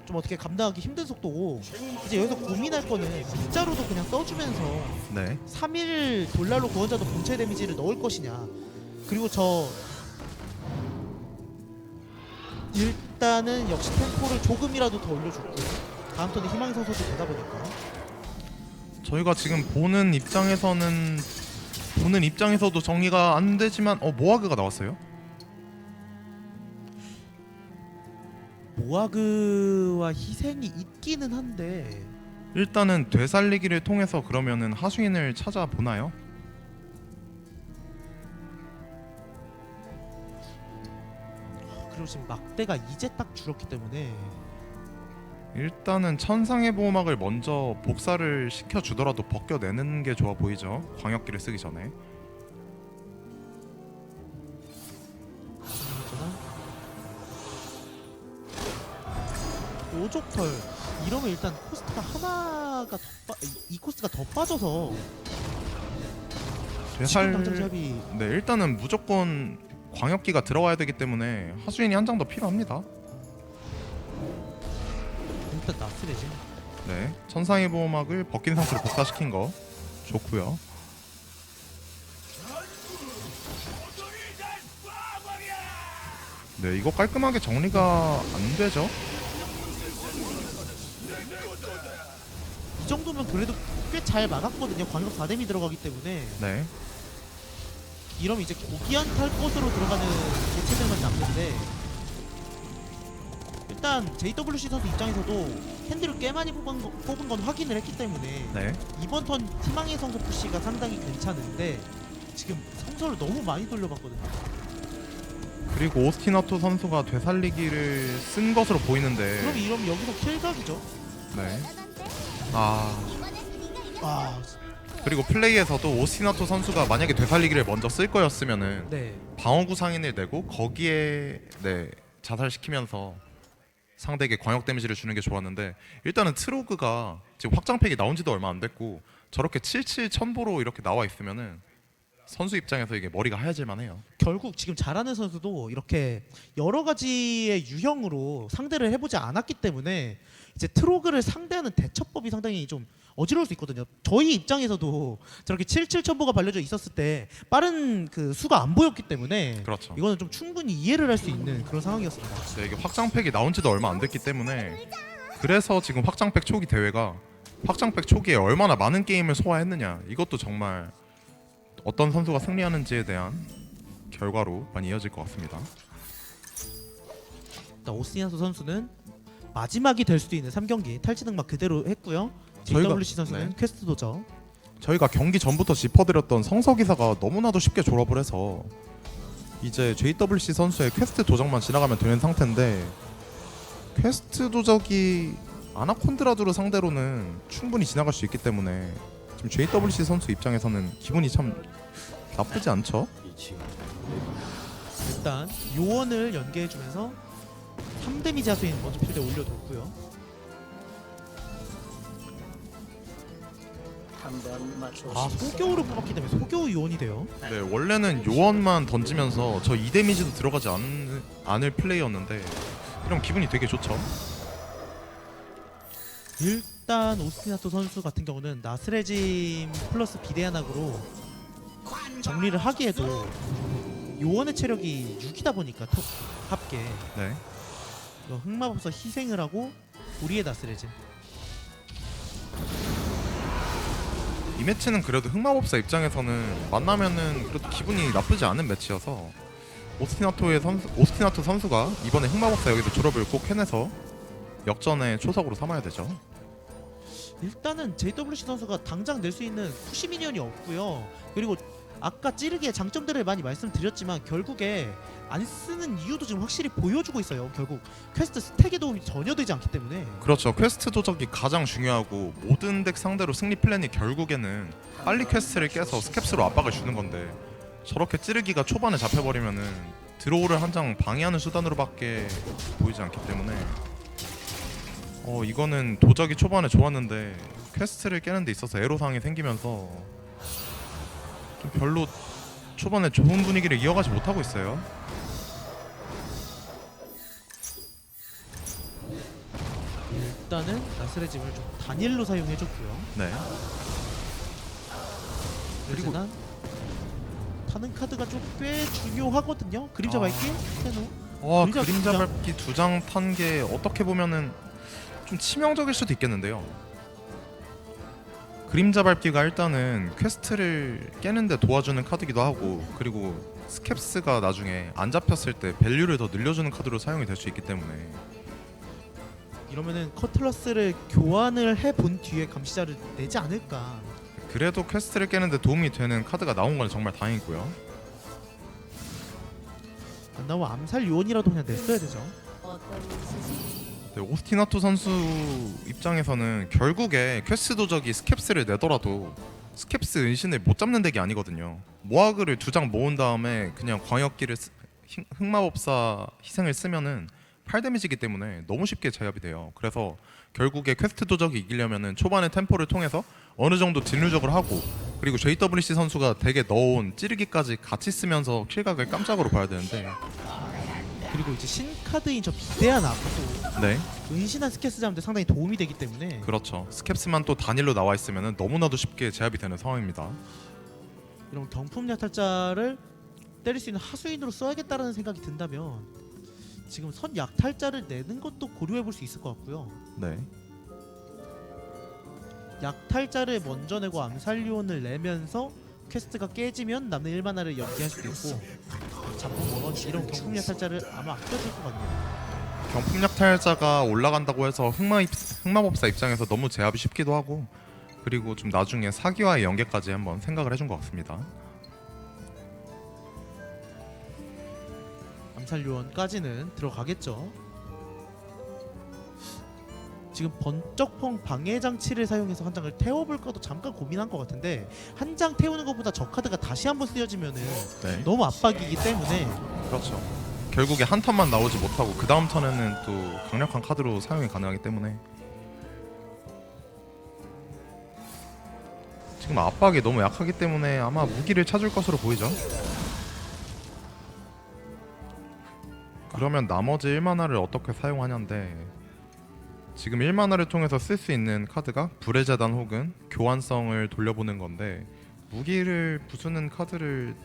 좀 어떻게 감당하기 힘든 속도고, 이제 여기서 고민할 거는 빗자루도 그냥 써주면서 네. 3일 돌랄로 구원자도 본체 데미지를 넣을 것이냐. 그리고 저 일단은 역시 템포를 조금이라도 더 올려줬고 다음 턴에 희망의 성소도 되다 보니까 저희가 지금 보는 입장에서도 정리가 안 되지만 모아그가 나왔어요. 모아그와 희생이 있기는 한데 일단은 되살리기를 통해서 그러면은 하수인을 찾아보나요? 그리고 지금 막대가 이제 딱 줄었기 때문에 일단은 천상의 보호막을 먼저 복사를 시켜주더라도 벗겨내는 게 좋아 보이죠. 광역기를 쓰기 전에. 오족털 이러면 일단 코스트가 하나가 이 코스트가 더 빠져서 지금 당장 샵이 네, 일단은 무조건 광역기가 들어와야 되기 때문에 하수인이 한 장 더 필요합니다. 일단 나스레지. 네, 천상의 보호막을 벗긴 상태로 복사시킨 거 좋고요. 네, 이거 깔끔하게 정리가 안 되죠? 이 정도면 그래도 꽤 잘 막았거든요. 광역 4뎀이 들어가기 때문에. 네, 이러면 이제 고귀한 탈 것으로 들어가는 개체들만 남는데, 일단 JWC 선수 입장에서도 핸들을 꽤 많이 뽑은 건 확인을 했기 때문에 네. 이번 턴 희망의 성소 푸시가 상당히 괜찮은데 지금 성소를 너무 많이 돌려봤거든요. 그리고 오스티나토 선수가 되살리기를 쓴 것으로 보이는데. 그럼 이러면 여기서 킬각이죠. 네. 아, 그리고 플레이에서도 오스티나토 선수가 만약에 되살리기를 먼저 쓸 거였으면은 네. 방어구 상인을 내고 거기에 자살시키면서 상대에게 광역 데미지를 주는 게 좋았는데, 일단은 트로그가 지금 확장팩이 나온 지도 얼마 안 됐고 저렇게 77 첨보로 이렇게 나와 있으면은 선수 입장에서 이게 머리가 하얘질만 해요. 결국 지금 잘하는 선수도 이렇게 여러 가지의 유형으로 상대를 해보지 않았기 때문에 이제 트로그를 상대하는 대처법이 상당히 좀 어지러울 수 있거든요. 저희 입장에서도 저렇게 77 첨보가 발려져 있었을 때 빠른 그 수가 안 보였기 때문에 그렇죠. 이거는 좀 충분히 이해를 할 수 있는 그런 상황이었습니다. 네, 이게 확장팩이 나온 지도 얼마 안 됐기 때문에 그래서 지금 확장팩 초기 대회가 확장팩 초기에 얼마나 많은 게임을 소화했느냐, 이것도 정말 어떤 선수가 승리하는지에 대한 결과로 많이 이어질 것 같습니다. 일단 오스티나토 선수는 마지막이 될 수도 있는 3경기 탈진 흑막 그대로 했고요. 저희가- JWC 선수는 네. 퀘스트 도전. 저희가 경기 전부터 짚어드렸던 성서기사가 너무나도 쉽게 졸업을 해서 이제 JWC 선수의 퀘스트 도적만 지나가면 되는 상태인데, 퀘스트 도적이 아나콘드라두를 상대로는 충분히 지나갈 수 있기 때문에 지금 JWC 선수 입장에서는 기분이 참 나쁘지 않죠? 일단 요원을 연계해주면서 3데미지 하수인 먼저 필드에 올려뒀고요. 아, 소교우를 뽑았기 때문에 소교우 요원이 돼요. 네, 원래는 요원만 던지면서 저 2데미지도 들어가지 않을 플레이였는데 그럼 기분이 되게 좋죠. 일단 오스티나토 선수 같은 경우는 나스레짐 플러스 비대안악으로 정리를 하기에도 요원의 체력이 6이다 보니까 합계 네. 흑마법사 희생을 하고 우리의 나스레짐. 이 매치는 그래도 흑마법사 입장에서는 만나면은 그래도 기분이 나쁘지 않은 매치여서 오스티나토 선수가 이번에 흑마법사 여기서 졸업을 꼭 해내서 역전의 초석으로 삼아야 되죠. 일단은 JWC 선수가 당장 낼 수 있는 푸시 미니언이 없고요. 그리고 아까 찌르기의 장점들을 많이 말씀드렸지만 결국에 안 쓰는 이유도 지금 확실히 보여주고 있어요. 결국 퀘스트 스택에 도움이 전혀 되지 않기 때문에. 그렇죠. 퀘스트 도적이 가장 중요하고 모든 덱 상대로 승리 플랜이 결국에는 빨리 퀘스트를 깨서 스캡스로 압박을 주는 건데 저렇게 찌르기가 초반에 잡혀버리면은 드로우를 한 장 방해하는 수단으로밖에 보이지 않기 때문에 이거는 도적이 초반에 좋았는데 퀘스트를 깨는 데 있어서 애로사항이 생기면서 좀 별로 초반에 좋은 분위기를 이어가지 못하고 있어요. 일단은 나스레짐을 좀 단일로 사용해줬고요. 네. 그리고- 그리고 타는 카드가 좀 꽤 중요하거든요. 그림자 밟기, 테노. 그림자 그림자 두 장. 밟기 2장 탄 게 어떻게 보면은 좀 치명적일 수도 있겠는데요. 그림자 밟기가 일단은 퀘스트를 깨는데 도와주는 카드기도 하고 그리고 스캡스가 나중에 안 잡혔을 때 밸류를 더 늘려주는 카드로 사용이 될 수 있기 때문에 이러면은 커틀러스를 교환을 해본 뒤에 감시자를 내지 않을까. 그래도 퀘스트를 깨는데 도움이 되는 카드가 나온 건 정말 다행이고요. 안 나오면 암살 요원이라도 그냥 냈어야 되죠. 네, 오스티나토 선수 입장에서는 결국에 퀘스트 도적이 스캡스를 내더라도 스캡스 은신을 못 잡는 덱이 아니거든요. 모아그를 2장 모은 다음에 그냥 광역기를 흑마법사 희생을 쓰면은 8데미지이기 때문에 너무 쉽게 제압이 돼요. 그래서 결국에 퀘스트 도적이 이기려면은 초반에 템포를 통해서 어느 정도 딜 누적을 하고 그리고 JWC 선수가 덱에 넣어온 찌르기까지 같이 쓰면서 킬각을 깜짝으로 봐야 되는데 그리고 이제 신카드인 저 비대한 악도 네 은신한 스캐스 잡는데 상당히 도움이 되기 때문에 그렇죠. 스캡스만 또 단일로 나와 있으면은 너무나도 쉽게 제압이 되는 상황입니다. 이런 경품 약탈자를 때릴 수 있는 하수인으로 써야겠다라는 생각이 든다면 지금 선 약탈자를 내는 것도 고려해 볼 수 있을 것 같고요. 네. 약탈자를 먼저 내고 암살요원을 내면서 퀘스트가 깨지면 남는 1만화를 연기할 수도 있고 잡고 뭐 이런 경품 약탈자를 아마 아껴줄 것 같네요. 경품 약탈자가 올라간다고 해서 흑마법사 입장에서 너무 제압이 쉽기도 하고 그리고 좀 나중에 사기와의 연계까지 한번 생각을 해준 것 같습니다. 암살요원까지는 들어가겠죠. 지금 번쩍펑 방해 장치를 사용해서 한 장을 태워볼까도 잠깐 고민한 것 같은데 한 장 태우는 것보다 저 카드가 다시 한번 쓰여지면은 네. 너무 압박이기 때문에 그렇죠. 결국에 한 턴만 나오지 못하고 그 다음 턴에는 또 강력한 카드로 사용이 가능하기 때문에 지금 압박이 너무 약하기 때문에 아마 무기를 찾을 것으로 보이죠. 그러면 나머지 1만화를 어떻게 사용하냐인데 지금 1만화를 통해서 쓸 수 있는 카드가 불의 재단 혹은 교환성을 돌려보는 건데 무기를 부수는 카드를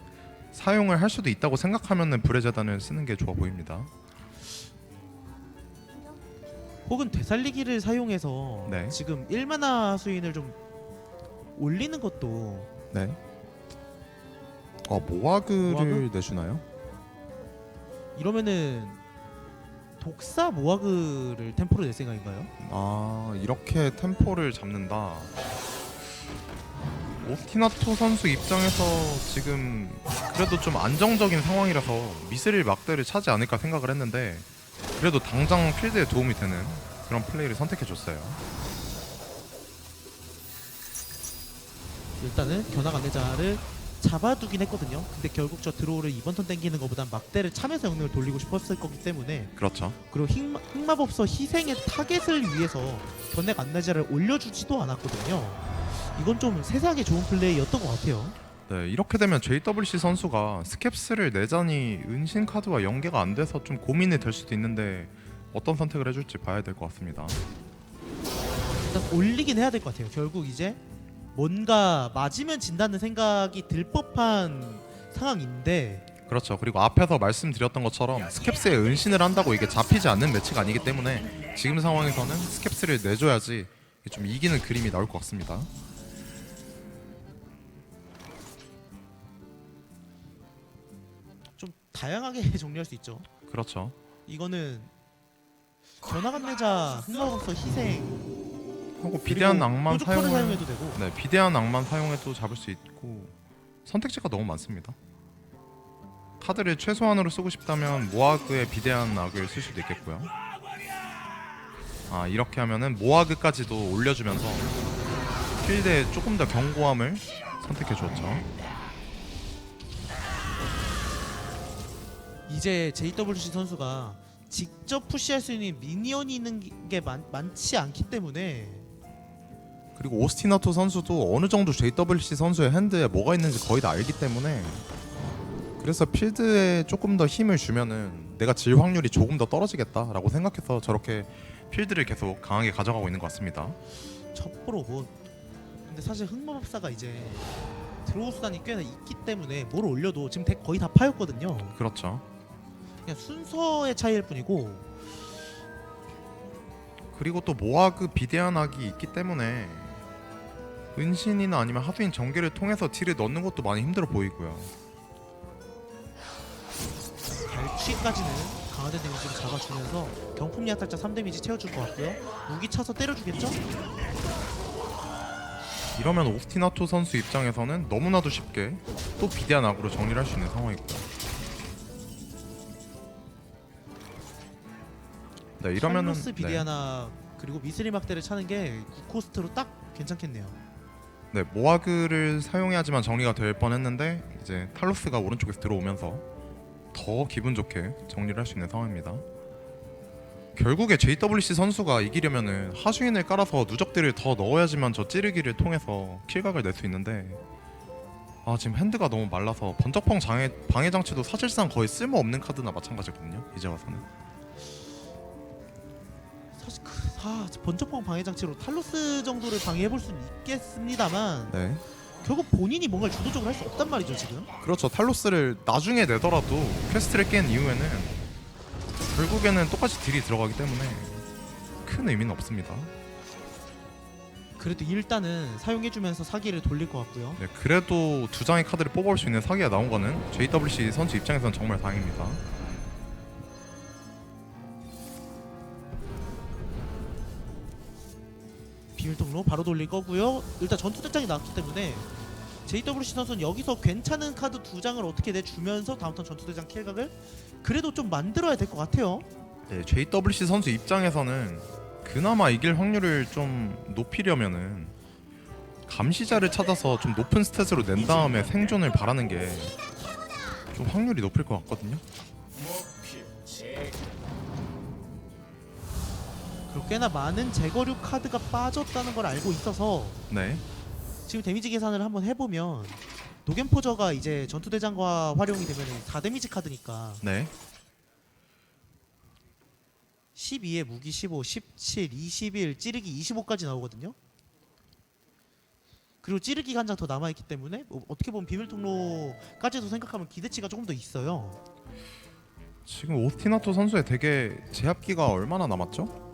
사용을 할 수도 있다고 생각하면은 불의 재단을 쓰는 게 좋아 보입니다. 혹은 되살리기를 사용해서 네. 지금 1만화 수인을 좀 올리는 것도 네. 모아그를 모아그? 내주나요? 이러면은 독사 모아그를 템포로 낼 생각인가요? 이렇게 템포를 잡는다. 오스티나토 선수 입장에서 지금 그래도 좀 안정적인 상황이라서 미스릴 막대를 차지 않을까 생각을 했는데 그래도 당장 필드에 도움이 되는 그런 플레이를 선택해줬어요. 일단은 견학 안내자를 잡아두긴 했거든요. 근데 결국 저 드로우를 이번 턴 땡기는 것보단 막대를 차면서 영역을 돌리고 싶었을 거기 때문에 그렇죠. 그리고 흑마법서 희생의 타겟을 위해서 견학 안내자를 올려주지도 않았거든요. 이건 좀 세상에 좋은 플레이였던 것 같아요. 네, 이렇게 되면 JWC 선수가 스캡스를 내자니 은신 카드와 연계가 안 돼서 좀 고민이 될 수도 있는데 어떤 선택을 해줄지 봐야 될 것 같습니다. 일단 올리긴 해야 될 것 같아요. 결국 이제 뭔가 맞으면 진다는 생각이 들 법한 상황인데 그렇죠. 그리고 앞에서 말씀드렸던 것처럼 스캡스에 은신을 한다고 이게 잡히지 않는 매치가 아니기 때문에 지금 상황에서는 스캡스를 내줘야지 좀 이기는 그림이 나올 것 같습니다. 좀 다양하게 정리할 수 있죠. 그렇죠. 이거는 견학 안내자 흑마법서 희생 하고 비대한 낭만 사용을 사용을 사용해도 되고 비대한 낭만 사용해도 잡을 수 있고 선택지가 너무 많습니다. 카드를 최소한으로 쓰고 싶다면 모아그에 비대한 악을 쓸 수도 있겠고요. 아, 이렇게 하면은 모아그까지도 올려주면서 필드에 조금 더 견고함을 선택해 주었죠. 이제 JWC 선수가 직접 푸시할 수 있는 미니언이 있는 게 많지 않기 때문에 그리고 오스티나토 선수도 어느 정도 JWC 선수의 핸드에 뭐가 있는지 거의 다 알기 때문에, 그래서 필드에 조금 더 힘을 주면은 내가 질 확률이 조금 더 떨어지겠다라고 생각해서 저렇게 필드를 계속 강하게 가져가고 있는 것 같습니다. 첩보로 곧. 근데 사실 흑마법사가 이제 들어올 수단이 꽤나 있기 때문에 뭘 올려도 지금 덱 거의 다 파였거든요. 그렇죠. 그냥 순서의 차이일 뿐이고. 그리고 또 모아그 비대한 악이 있기 때문에 은신이나 아니면 하수인 전개를 통해서 딜을 넣는 것도 많이 힘들어 보이고요. 갈취까지는 강화된 데미지를 잡아주면서 경품 야탈자 3데미지 채워줄 것 같고요. 무기 차서 때려주겠죠? 이러면 오스티나토 선수 입장에서는 너무나도 쉽게 또 비대한 악으로 정리를 할 수 있는 상황이고요. 네, 이러면은 샬로스 비디아나 그리고 미스리 막대를 차는 게 9코스트로 딱 괜찮겠네요. 네, 모아그를 사용해야지만 정리가 될 뻔했는데 이제 탈로스가 오른쪽에서 들어오면서 더 기분 좋게 정리를 할 수 있는 상황입니다. 결국에 JWC 선수가 이기려면은 하수인을 깔아서 누적들을 더 넣어야지만 저 찌르기를 통해서 킬각을 낼 수 있는데, 아, 지금 핸드가 너무 말라서 번쩍펑 방해 장치도 사실상 거의 쓸모없는 카드나 마찬가지거든요. 이제 와서는. 사실 번쩍방 방해 장치로 탈로스 정도를 방해해볼 수는 있겠습니다만 네, 결국 본인이 뭔가를 주도적으로 할 수 없단 말이죠 지금. 그렇죠. 탈로스를 나중에 내더라도 퀘스트를 깬 이후에는 결국에는 똑같이 딜이 들어가기 때문에 큰 의미는 없습니다. 그래도 일단은 사용해주면서 사기를 돌릴 것 같고요. 네, 그래도 두 장의 카드를 뽑아올 수 있는 사기가 나온 거는 JWC 선수 입장에서는 정말 다행입니다. 비밀통로 바로 돌릴 거고요. 일단 전투대장이 나왔기 때문에 JWC 선수는 여기서 괜찮은 카드 두 장을 어떻게 내주면서 다음 턴 전투대장 킬각을 그래도 좀 만들어야 될 것 같아요. 네, JWC 선수 입장에서는 그나마 이길 확률을 좀 높이려면은 감시자를 찾아서 좀 높은 스탯으로 낸 다음에 생존을 바라는 게 좀 확률이 높을 것 같거든요. 그리고 꽤나 많은 제거류 카드가 빠졌다는 걸 알고 있어서 네, 지금 데미지 계산을 한번 해보면 노겐포저가 이제 전투대장과 활용이 되면 4데미지 카드니까 네, 12에 무기 15, 17, 21, 찌르기 25까지 나오거든요. 그리고 찌르기가 한 장 더 남아있기 때문에 어떻게 보면 비밀통로까지도 생각하면 기대치가 조금 더 있어요. 지금 오스티나토 선수의 덱에 제압기가 얼마나 남았죠?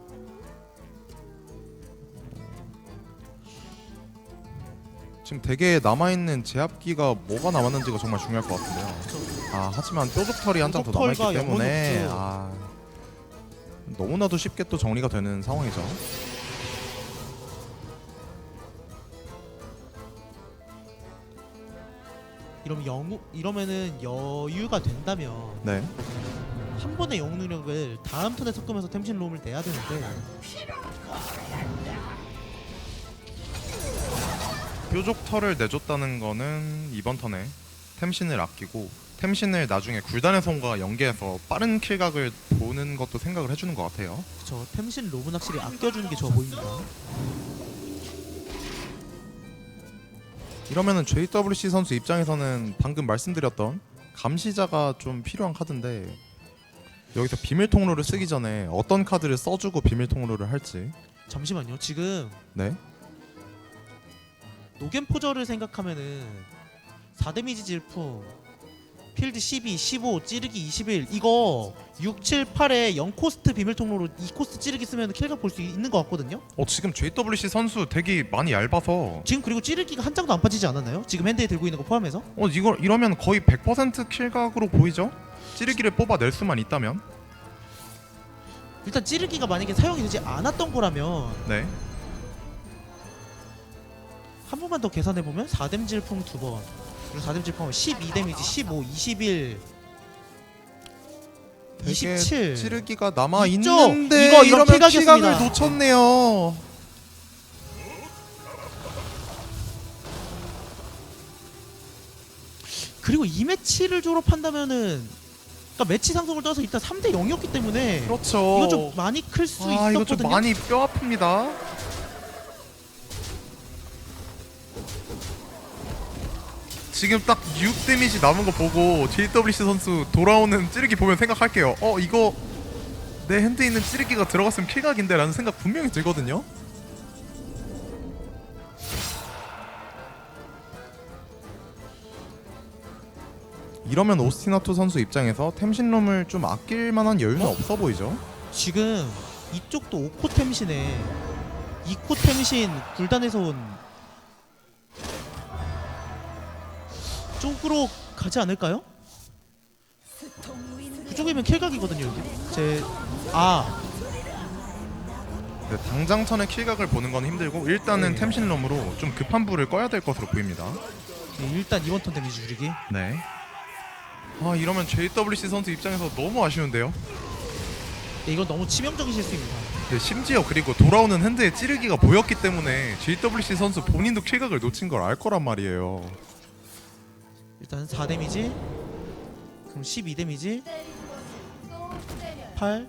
지금 덱에 남아있는 제압기가 뭐가 남았는지가 정말 중요할 것 같은데요. 아, 하지만 뾰족털이 한 장 더 남아있기 뾰족털과 때문에 영혼옥수. 너무나도 쉽게 또 정리가 되는 상황이죠. 이러면은 여유가 된다면 네, 한 번의 영웅 능력을 다음 턴에 섞으면서 템신 롬을 내야 되는데 뾰족털을 내줬다는 거는 이번 턴에 템신을 아끼고 템신을 나중에 굴단의 손과 연계해서 빠른 킬각을 보는 것도 생각을 해주는 것 같아요. 저 템신 롬은 확실히 아껴주는 게 좋아 보입니다. 이러면은 JWC 선수 입장에서는 방금 말씀드렸던 감시자가 좀 필요한 카드인데, 여기서 비밀 통로를 쓰기 전에 어떤 카드를 써주고 비밀 통로를 할지. 잠시만요. 지금 네, 노겐포저를 생각하면은 4데미지 질풍 필드 12, 15, 찌르기 21 이거 6, 7, 8에 0코스트 비밀통로로 2코스트 찌르기 쓰면 킬각 볼 수 있는 것 같거든요. 지금 JWC 선수 덱이 많이 얇아서 지금 그리고 찌르기가 한 장도 안 빠지지 않았나요? 지금 핸드에 들고 있는 거 포함해서? 이러면 거의 100% 킬각으로 보이죠? 찌르기를 뽑아낼 수만 있다면. 일단 찌르기가 만약에 사용이 되지 않았던 거라면 네, 한 번만 더 계산해보면 4뎀 질풍 2번 그리고 4데미지 포함 12 데미지, 15, 21, 되게 27. 찌르기가 남아 있죠? 있는데 이거 이런 이러면 킬각이었습니다. 킬각을 놓쳤네요. 그리고 이 매치를 졸업한다면은 그러니까 매치 상승을 떠서 일단 3대 0이었기 때문에 그렇죠. 이거 좀 많이 클 수 아, 이거 좀 있었거든요. 많이 뼈 아픕니다. 지금 딱 6 데미지 남은 거 보고 JWC 선수 돌아오는 찌르기 보면 생각할게요. 이거 내 핸드에 있는 찌르기가 들어갔으면 킬각인데 라는 생각 분명히 들거든요. 이러면 오스티나토 선수 입장에서 템신럼을 좀 아낄 만한 여유는 없어 보이죠? 지금 이쪽도 5코 템신에 2코 템신 굴단에서 온 쪽으로 가지 않을까요? 그쪽이면 킬각이거든요. 여기 네, 당장 천의 킬각을 보는 건 힘들고 일단은 네. 템신럼으로 좀 급한 불을 꺼야 될 것으로 보입니다. 일단 이번 턴 데미지 줄이기. 네. 이러면 JWC 선수 입장에서 너무 아쉬운데요. 네, 이건 너무 치명적인 실수입니다. 네, 심지어 그리고 돌아오는 핸드에 찌르기가 보였기 때문에 JWC 선수 본인도 킬각을 놓친 걸 알 거란 말이에요. 일단 4 데미지, 그럼 12 데미지, 8.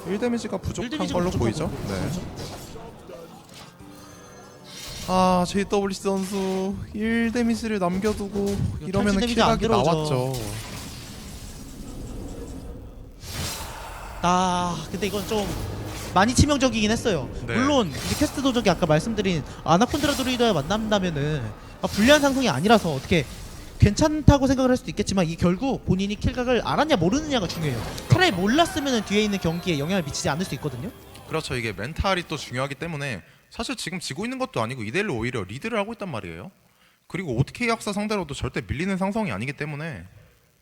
1 데미지가 부족한 1 데미지가 걸로 부족하고, 보이죠? 네. 그렇죠. JWC 선수 1 데미지를 남겨두고 이러면 데미지 안 킬각이 들어오죠. 나왔죠. 근데 이건 좀 많이 치명적이긴 했어요. 네. 물론 이제 캐스트 도적이 아까 말씀드린 아나콘드라 드루이드와 만난다면은 불리한 상성이 아니라서 어떻게 괜찮다고 생각을 할 수도 있겠지만 이 결국 본인이 킬각을 알았냐 모르느냐가 중요해요. 차라리 몰랐으면 뒤에 있는 경기에 영향을 미치지 않을 수 있거든요. 그렇죠. 이게 멘탈이 또 중요하기 때문에 사실 지금 지고 있는 것도 아니고 2대1로 오히려 리드를 하고 있단 말이에요. 그리고 OTK 약사 상대로도 절대 밀리는 상성이 아니기 때문에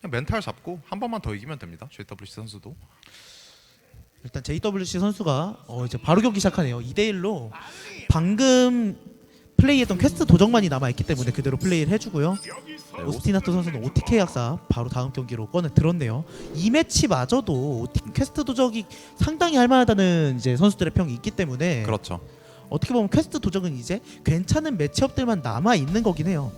그냥 멘탈 잡고 한 번만 더 이기면 됩니다. JWC 선수도. 일단 JWC 선수가 이제 바로 경기 시작하네요. 2대1로 방금 플레이했던 퀘스트 도적만이 남아있기 때문에 그대로 플레이를 해주고요. 네, 오스티나토 선수는 OTK 약사 바로 다음 경기로 꺼내 들었네요. 이 매치마저도 퀘스트 도적이 상당히 할만하다는 이제 선수들의 평이 있기 때문에 그렇죠. 어떻게 보면 퀘스트 도적은 이제 괜찮은 매치업들만 남아 있는 거긴 해요.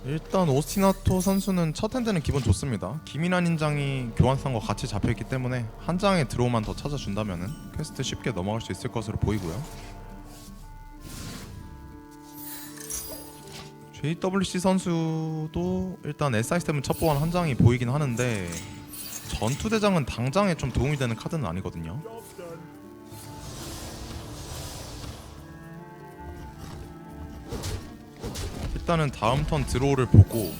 일단 오스티나토 선수는 첫 핸드는 기분 좋습니다. 김인환 인장이 교환상과 같이 잡혀있기 때문에 한 장의 드로우만 더 찾아준다면은 퀘스트 쉽게 넘어갈 수 있을 것으로 보이고요. JWC 선수도 일단 SI7 첫 보안 한 장이 보이긴 하는데 전투대장은 당장에 좀 도움이 되는 카드는 아니거든요. 일단은 다음 턴 드로우를 보고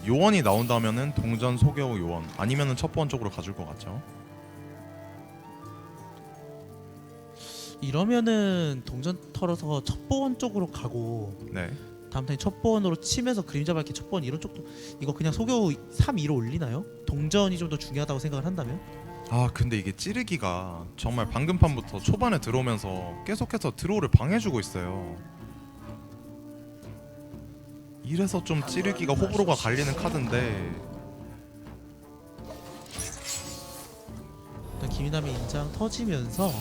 요원이 나온다면은 동전 소개후 요원 아니면은 첫 보안 쪽으로 가줄 것 같죠. 이러면은 동전 털어서 첩보원 쪽으로 가고 네. 다음 턴에 첩보원으로 치면서 그림자 밝기 첩보원 이런 쪽도 이거 그냥 소교 3, 2로 올리나요? 동전이 좀 더 중요하다고 생각을 한다면? 근데 이게 찌르기가 정말 방금 판부터 초반에 들어오면서 계속해서 드로우를 방해주고 있어요. 이래서 좀 찌르기가 호불호가 갈리는 카드인데 일단 김이남의 인장 터지면서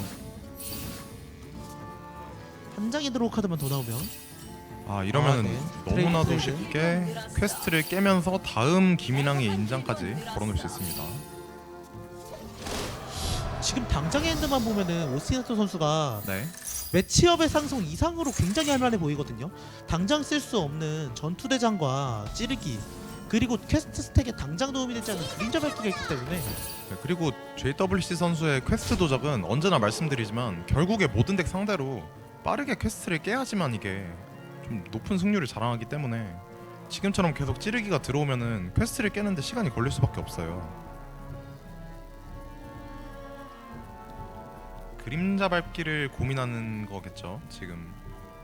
한 장이 들어올 카드만 더 나오면 이러면은 네. 너무나도 트레이드. 쉽게 퀘스트를 깨면서 다음 김인왕의 인장까지 걸어놓을 수 있습니다. 지금 당장의 핸드만 보면은 오스티나토 선수가 네. 매치업의 상승 이상으로 굉장히 할만해 보이거든요. 당장 쓸 수 없는 전투대장과 찌르기 그리고 퀘스트 스택에 당장 도움이 되지 않는 그림자 밝기가 있기 때문에 네, 그리고 JWC 선수의 퀘스트 도적은 언제나 말씀드리지만 결국에 모든 덱 상대로 빠르게 퀘스트를 깨야지만 이게 좀 높은 승률을 자랑하기 때문에 지금처럼 계속 찌르기가 들어오면은 퀘스트를 깨는데 시간이 걸릴 수밖에 없어요. 그림자 밟기를 고민하는 거겠죠. 지금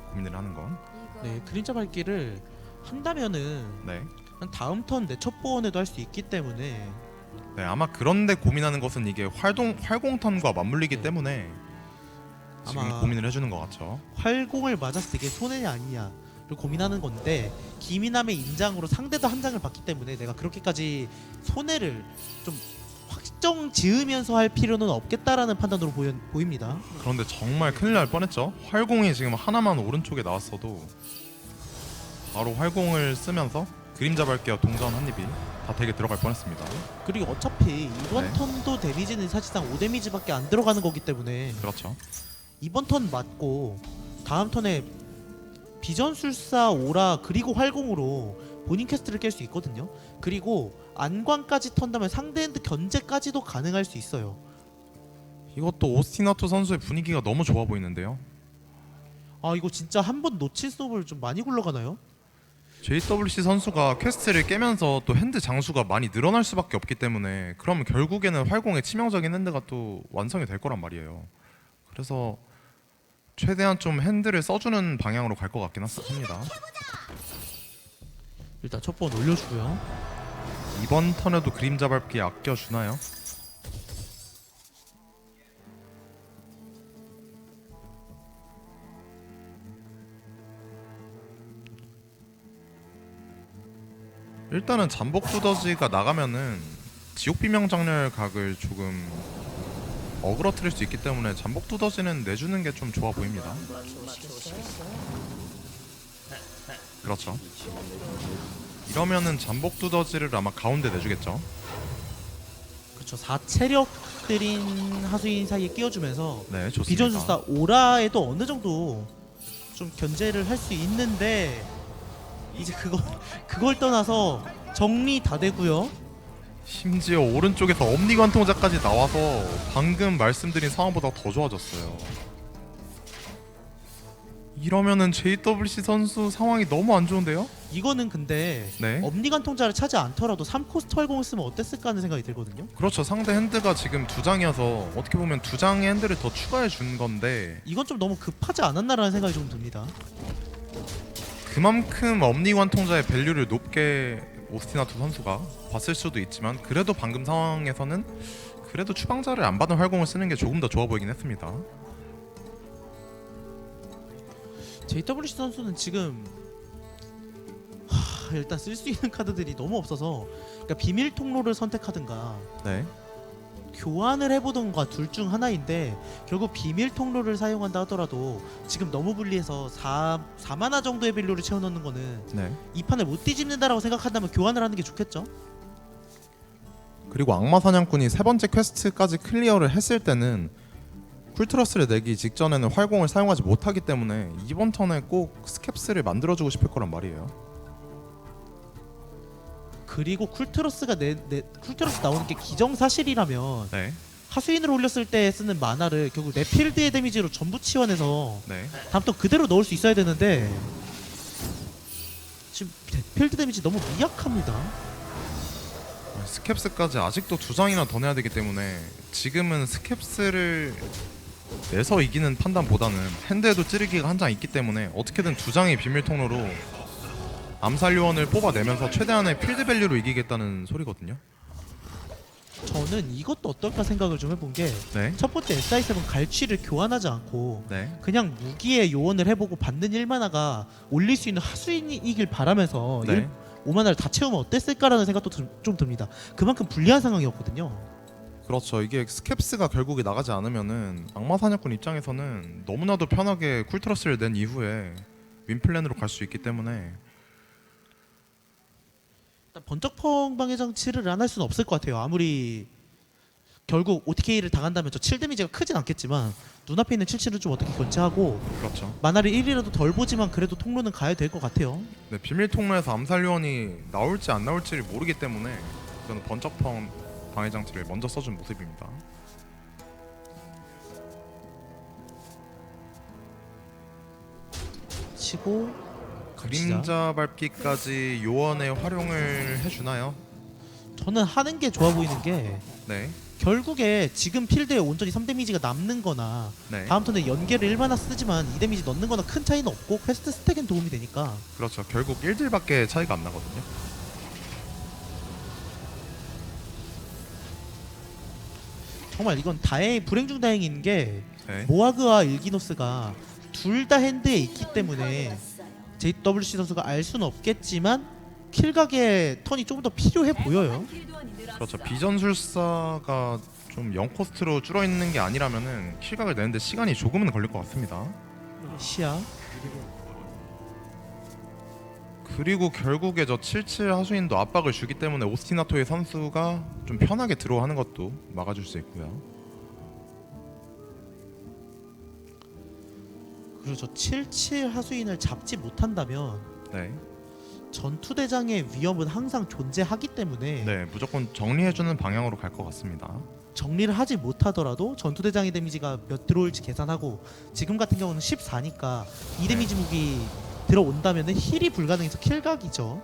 고민을 하는 건. 네 그림자 밝기를 한다면은 네. 한 다음 턴 내 첩보원에도 할 수 있기 때문에 네, 아마 그런데 고민하는 것은 이게 활공턴과 맞물리기 네. 때문에 지금 아마 고민을 해주는 것 같죠. 활공을 맞았을 때 이게 손해냐 아니냐를 고민하는 건데 김이남의 인장으로 상대도 한 장을 받기 때문에 내가 그렇게까지 손해를 좀 확정 지으면서 할 필요는 없겠다라는 판단으로 보입니다. 그런데 정말 큰일 날 뻔했죠. 활공이 지금 하나만 오른쪽에 나왔어도 바로 활공을 쓰면서 그림자 밟기와 동전 한 입이 다 덱에 들어갈 뻔했습니다. 그리고 어차피 이번 네. 턴도 데미지는 사실상 5데미지밖에 안 들어가는 거기 때문에 그렇죠. 이번 턴 맞고 다음 턴에 비전술사 오라 그리고 활공으로 본인 퀘스트를 깰 수 있거든요. 그리고 안광까지 턴다면 상대 핸드 견제까지도 가능할 수 있어요. 이것도 오스티나토 선수의 분위기가 너무 좋아 보이는데요. 아 이거 진짜 한 번 놓친 스노블 좀 많이 굴러가나요? JWC 선수가 퀘스트를 깨면서 또 핸드 장수가 많이 늘어날 수밖에 없기 때문에 그럼 결국에는 활공의 치명적인 핸드가 또 완성이 될 거란 말이에요. 그래서 최대한 좀 핸드를 써주는 방향으로 갈 것 같긴 합니다. 일단 첫 번 올려주고요. 이번 턴에도 그림자 밟기 아껴주나요? 일단은 잠복 두더지가 나가면은 지옥 비명 장렬 각을 조금 어그러뜨릴 수 있기 때문에 잠복 두더지는 내주는 게 좀 좋아 보입니다. 그렇죠. 이러면은 잠복 두더지를 아마 가운데 내주겠죠. 그렇죠. 4체력들인 하수인 사이에 끼워주면서 네, 좋습니다. 비전술사 오라에도 어느 정도 좀 견제를 할 수 있는데 이제 그걸 떠나서 정리 다 되고요. 심지어 오른쪽에서 엄니관통자까지 나와서 방금 말씀드린 상황보다 더 좋아졌어요. 이러면은 JWC 선수 상황이 너무 안 좋은데요? 이거는 근데 네. 엄니간 통자를 차지 않더라도 3코스트 활공을 쓰면 어땠을까 하는 생각이 들거든요. 그렇죠. 상대 핸드가 지금 두 장이어서 어떻게 보면 두 장의 핸드를 더 추가해 준 건데 이건 좀 너무 급하지 않았나라는 생각이 좀 듭니다. 그만큼 엄니관통자의 밸류를 높게 오스티나토 선수가 봤을 수도 있지만 그래도 방금 상황에서는 그래도 추방자를 안 받은 활공을 쓰는 게 조금 더 좋아 보이긴 했습니다. JWC 선수는 지금 일단 쓸 수 있는 카드들이 너무 없어서 그러니까 비밀 통로를 선택하든가 네. 교환을 해보던가 둘 중 하나인데 결국 비밀 통로를 사용한다 하더라도 지금 너무 불리해서 4만화 정도의 밸류를 채워넣는 거는 네. 이 판을 못 뒤집는다라고 생각한다면 교환을 하는 게 좋겠죠? 그리고 악마 사냥꾼이 세 번째 퀘스트까지 클리어를 했을 때는 쿨트러스를 내기 직전에는 활공을 사용하지 못하기 때문에 이번 턴에 꼭 스캡스를 만들어주고 싶을 거란 말이에요. 그리고 쿨트러스가 쿨트러스 나오는 게 기정사실이라면 네. 하수인을 올렸을 때 쓰는 만화를 결국 내 필드의 데미지로 전부 치환해서 네. 다음 또 그대로 넣을 수 있어야 되는데 지금 필드 데미지 너무 미약합니다. 스캡스까지 아직도 두 장이나 더 내야 되기 때문에 지금은 스캡스를 내서 이기는 판단보다는 핸드에도 찌르기가 한 장 있기 때문에 어떻게든 두 장의 비밀 통로로 암살 요원을 뽑아내면서 최대한의 필드 밸류로 이기겠다는 소리거든요. 저는 이것도 어떨까 생각을 좀 해본 게 첫 네. 번째 SI7 갈취를 교환하지 않고 네. 그냥 무기에 요원을 해보고 받는 1만화가 올릴 수 있는 하수인이길 바라면서 네. 5만화를 다 채우면 어땠을까라는 생각도 좀 듭니다. 그만큼 불리한 상황이었거든요. 그렇죠. 이게 스캡스가 결국에 나가지 않으면은 악마 사냥꾼 입장에서는 너무나도 편하게 쿨트러스를 낸 이후에 윈플랜으로 갈 수 있기 때문에 일단 번쩍펑 방해 장치를 안 할 수는 없을 것 같아요. 아무리 결국 OTK를 당한다면 저 7데미지가 크진 않겠지만 눈앞에 있는 77을 좀 어떻게 견제하고 그렇죠. 만화를 1이라도 덜 보지만 그래도 통로는 가야 될 것 같아요. 네, 비밀 통로에서 암살 요원이 나올지 안 나올지를 모르기 때문에 저는 번쩍펑 방해 장치를 먼저 써준 모습입니다. 치고 갑시다. 그림자 밟기까지 요원의 활용을 해주나요? 저는 하는 게 좋아 보이는 게 네. 결국에 지금 필드에 온전히 3데미지가 남는 거나 네. 다음 턴에 연계를 1만화 쓰지만 2데미지 넣는 거나 큰 차이는 없고 퀘스트 스택엔 도움이 되니까 그렇죠. 결국 1딜밖에 차이가 안 나거든요. 정말 이건 불행 중 다행인 게 네. 모아그와 일기노스가 둘 다 핸드에 있기 때문에 JWC 선수가 알 수는 없겠지만 킬각의 턴이 조금 더 필요해 보여요. 그렇죠. 비전술사가 좀 0코스트로 줄어 있는 게 아니라면은 킬각을 내는데 시간이 조금은 걸릴 것 같습니다. 시야. 그리고 결국에 저 77 하수인도 압박을 주기 때문에 오스티나토의 선수가 좀 편하게 들어하는 것도 막아줄 수 있고요. 그리고 저 77 하수인을 잡지 못한다면 네, 전투대장의 위협은 항상 존재하기 때문에 네, 무조건 정리해주는 방향으로 갈 것 같습니다. 정리를 하지 못하더라도 전투대장의 데미지가 몇 들어올지 계산하고 지금 같은 경우는 14니까 2데미지 무기 들어온다면 힐이 불가능해서 킬각이죠.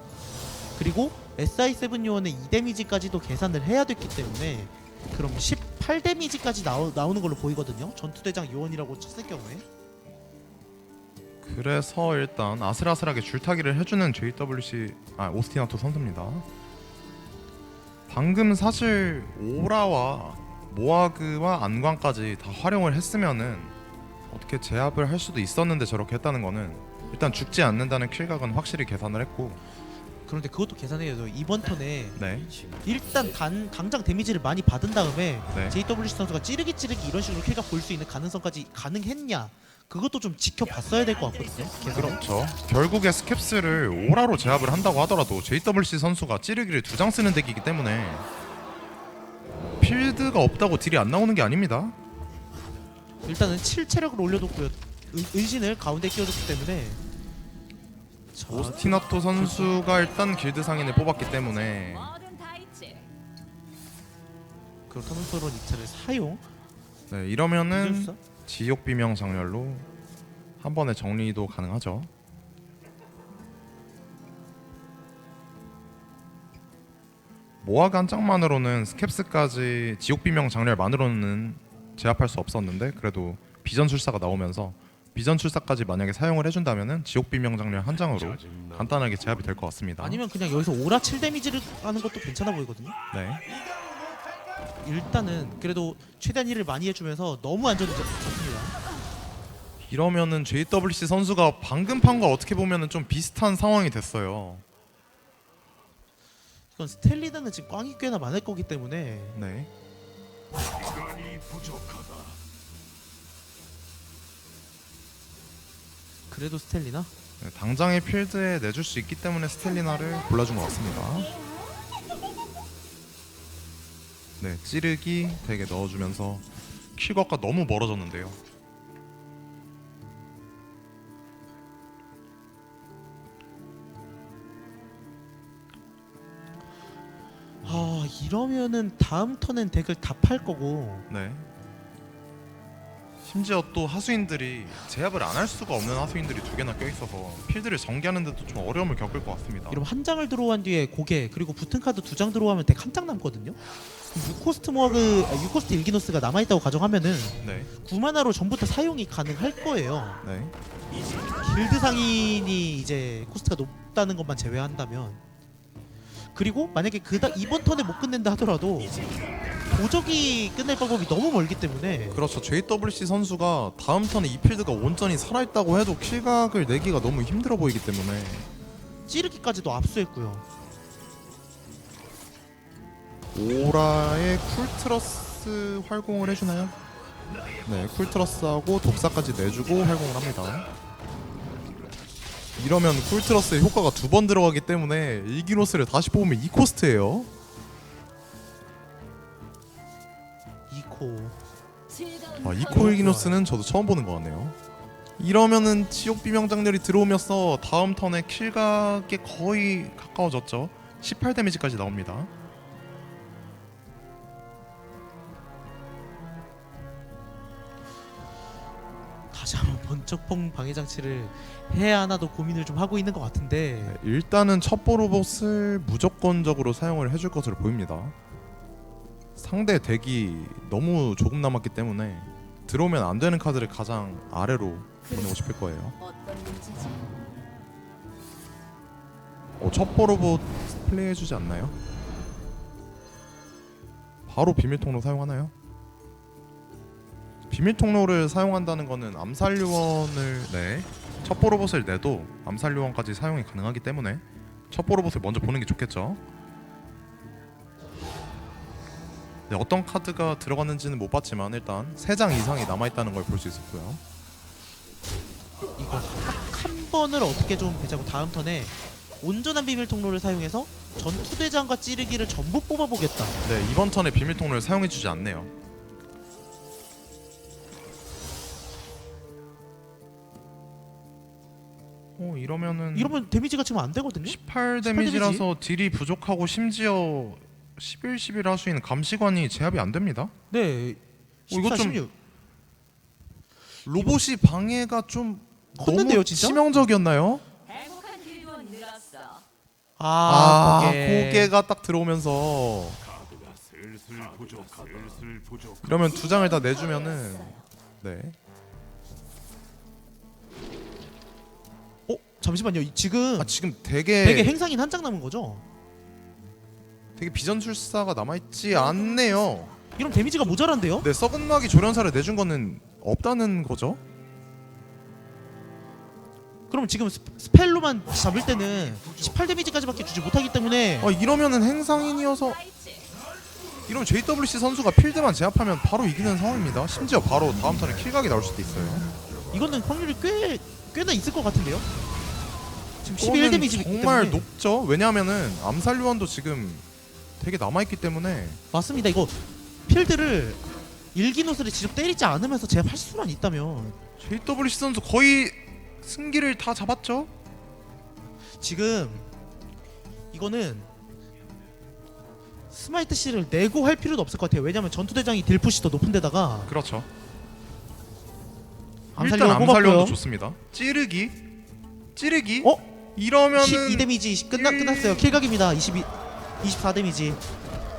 그리고 SI7 요원의 2데미지까지도 계산을 해야 됐기 때문에 그럼 18데미지까지 나오는 걸로 보이거든요. 전투대장 요원이라고 쳤을 경우에. 그래서 일단 아슬아슬하게 줄타기를 해주는 오스티나토 선수입니다. 방금 사실 오라와 모아그와 안광까지 다 활용을 했으면은 어떻게 제압을 할 수도 있었는데 저렇게 했다는 거는 일단 죽지 않는다는 킬각은 확실히 계산을 했고. 그런데 그것도 계산해야 돼요. 이번 턴에 네, 일단 당장 데미지를 많이 받은 다음에 네. JWC 선수가 찌르기 이런 식으로 킬각 볼 수 있는 가능성까지 가능했냐, 그것도 좀 지켜봤어야 될 것 같거든요. 그렇죠. 결국에 스캡스를 오라로 제압을 한다고 하더라도 JWC 선수가 찌르기를 2장 쓰는 덱이기 때문에 필드가 없다고 딜이 안 나오는 게 아닙니다. 일단은 7체력을 올려뒀고요. 은신을 가운데 끼워줬기 때문에 자, 오스티나토 선수가 일단 길드 상인을 뽑았기 때문에 그렇다면 서로 이차를 사용. 네, 이러면은 비전술사? 지옥 비명 장렬로 한 번에 정리도 가능하죠. 모아가 한 장만으로는 스캡스까지 지옥 비명 장렬만으로는 제압할 수 없었는데 그래도 비전술사가 나오면서 비전술사까지 만약에 사용을 해준다면은 지옥 비명 장렬 한 장으로 간단하게 제압이 될 것 같습니다. 아니면 그냥 여기서 오라 7 데미지를 하는 것도 괜찮아 보이거든요. 네, 일단은 그래도 최대한 힐을 많이 해주면서 너무 안전해졌습니다. 이러면은 JWC 선수가 방금 판과 어떻게 보면은 좀 비슷한 상황이 됐어요. 이건 스텔리드는 지금 꽝이 꽤나 많을 거기 때문에 네, 그래도 스텔리나? 네, 당장의 필드에 내줄 수 있기 때문에 스텔리나를 골라준 것 같습니다. 네, 찌르기 되게 넣어주면서 킬각과 너무 멀어졌는데요. 아, 이러면은 다음 턴엔 덱을 다 팔 거고 네. 심지어 또 하수인들이 제압을 안 할 수가 없는 하수인들이 2개나 껴있어서 필드를 전개하는데도 좀 어려움을 겪을 것 같습니다. 이러면 한 장을 들어온 뒤에 고개 그리고 붙은 카드 2장 들어오면 덱 한 장 남거든요. 6코스트 모아그 6코스트 일기노스가 남아있다고 가정하면은 네, 9만화로 전부 다 사용이 가능할 거예요. 네, 길드 상인이 이제 코스트가 높다는 것만 제외한다면. 그리고 만약에 이번 턴에 못 끝낸다 하더라도 도적이 끝낼 방법이 너무 멀기 때문에 그렇죠. JWC 선수가 다음 턴에 이 필드가 온전히 살아있다고 해도 킬각을 내기가 너무 힘들어 보이기 때문에 찌르기까지도 압수했고요. 오라의 쿨트러스 활공을 해주나요? 네, 쿨트러스하고 독사까지 내주고 활공을 합니다. 이러면 쿨트러스의 효과가 2번 들어가기 때문에 일기노스를 다시 뽑으면 2코스트예요. 2코. 아, 이코 일기노스는 저도 처음 보는 것 같네요. 이러면은 지옥 비명 장렬이 들어오면서 다음 턴에 킬각에 거의 가까워졌죠. 18 데미지까지 나옵니다. 다시 한번 번쩍봉 방해 장치를 해야 하나도 고민을 좀 하고 있는 것 같은데 네, 일단은 첫 보로봇을 무조건적으로 사용을 해줄 것으로 보입니다. 상대 덱이 너무 조금 남았기 때문에 들어오면 안 되는 카드를 가장 아래로 보내고 싶을 거예요. 어떤 문제지? 첫 보로봇 플레이해주지 않나요? 바로 비밀통로 사용하나요? 비밀 통로를 사용한다는 거는 암살 요원을 첩보 로봇을 내도 암살 요원까지 사용이 가능하기 때문에 첩보 로봇을 먼저 보는 게 좋겠죠. 네, 어떤 카드가 들어갔는지는 못 봤지만 일단 3장 이상이 남아있다는 걸 볼 수 있었고요. 이거 한 번을 어떻게 좀 배제하고 다음 턴에 온전한 비밀 통로를 사용해서 전투대장과 찌르기를 전부 뽑아보겠다. 네, 이번 턴에 비밀 통로를 사용해주지 않네요. 이러면 데미지가 지금 안 되거든요. 18 데미지라서 딜이 부족하고 심지어 11, 11 할 수 있는 감시관이 제압이 안 됩니다. 네. 이거 14, 좀 16. 로봇이 방해가 좀 컸는데요, 너무 진짜? 치명적이었나요? 행복한 길드원 늘었어. 고개가 딱 들어오면서 그러면 2장을 다 내주면은 잠시만요. 지금 지금 되게 되게 행상인 한 장 남은 거죠? 비전술사가 남아있지 않네요. 이런 데미지가 모자란데요? 네, 썩은 마귀 조련사를 내준 거는 없다는 거죠. 그럼 지금 스펠로만 잡을 때는 18 데미지까지밖에 주지 못하기 때문에 이러면은 행상인이어서 라이츠. 이러면 JWC 선수가 필드만 제압하면 바로 이기는 상황입니다. 심지어 바로 다음 턴에 킬각이 나올 수도 있어요. 이거는 확률이 꽤나 있을 것 같은데요? 지금 11 이거는 데미지이기 정말 때문에 높죠. 왜냐하면은 암살 요원도 지금 되게 남아있기 때문에 맞습니다. 이거 필드를 일기노스를 직접 때리지 않으면서 제압할 수만 있다면 JWC 선수 거의 승기를 다 잡았죠. 지금 이거는 스마이트 C를 내고 할 필요도 없을 것 같아요. 왜냐면 전투대장이 딜푸시 더 높은 데다가 그렇죠. 암살 일단 요원 암살 요원도 뽑았고요. 좋습니다. 찌르기 이러면은 이러면은 12 데미지 끝났어요. 킬각입니다. 24 데미지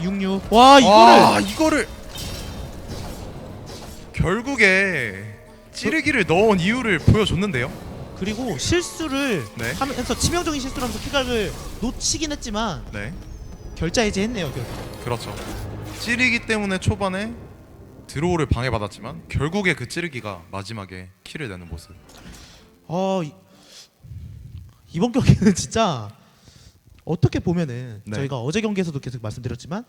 66. 와 이거를 결국에 찌르기를 넣은 이유를 보여줬는데요. 그리고 실수를 네. 하면서 치명적인 실수를 하면서 킬각을 놓치긴 했지만 네, 결자 해제했네요. 결국. 그렇죠. 찌르기 때문에 초반에 드로우를 방해받았지만 결국에 그 찌르기가 마지막에 킬을 내는 모습. 이번 경기는 진짜 어떻게 보면은 네. 저희가 어제 경기에서도 계속 말씀드렸지만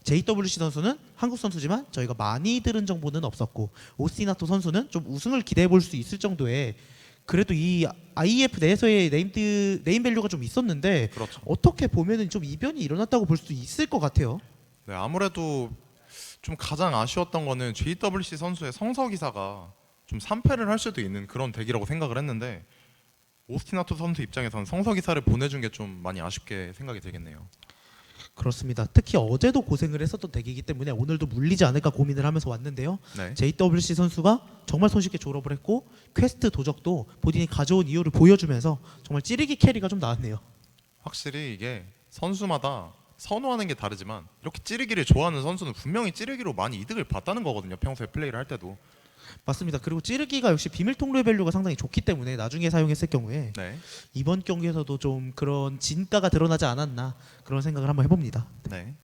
JWC 선수는 한국 선수지만 저희가 많이 들은 정보는 없었고 오스티나토 선수는 좀 우승을 기대해 볼 수 있을 정도의 그래도 이 IEF 내에서의 네임 밸류가 좀 있었는데 그렇죠. 어떻게 보면은 좀 이변이 일어났다고 볼 수 있을 것 같아요. 네, 아무래도 좀 가장 아쉬웠던 거는 JWC 선수의 성서기사가 좀 3패를 할 수도 있는 그런 덱이라고 생각을 했는데 오스티나토 선수 입장에서는 성서기사를 보내준 게 좀 많이 아쉽게 생각이 되겠네요. 그렇습니다. 특히 어제도 고생을 했었던 덱이기 때문에 오늘도 물리지 않을까 고민을 하면서 왔는데요. 네, JWC 선수가 정말 손쉽게 졸업을 했고 퀘스트 도적도 본인이 가져온 이유를 보여주면서 정말 찌르기 캐리가 좀 나왔네요. 확실히 이게 선수마다 선호하는 게 다르지만 이렇게 찌르기를 좋아하는 선수는 분명히 찌르기로 많이 이득을 봤다는 거거든요. 평소에 플레이를 할 때도. 맞습니다. 그리고 찌르기가 역시 비밀 통로의 밸류가 상당히 좋기 때문에 나중에 사용했을 경우에 네, 이번 경기에서도 좀 그런 진가가 드러나지 않았나 그런 생각을 한번 해봅니다. 네.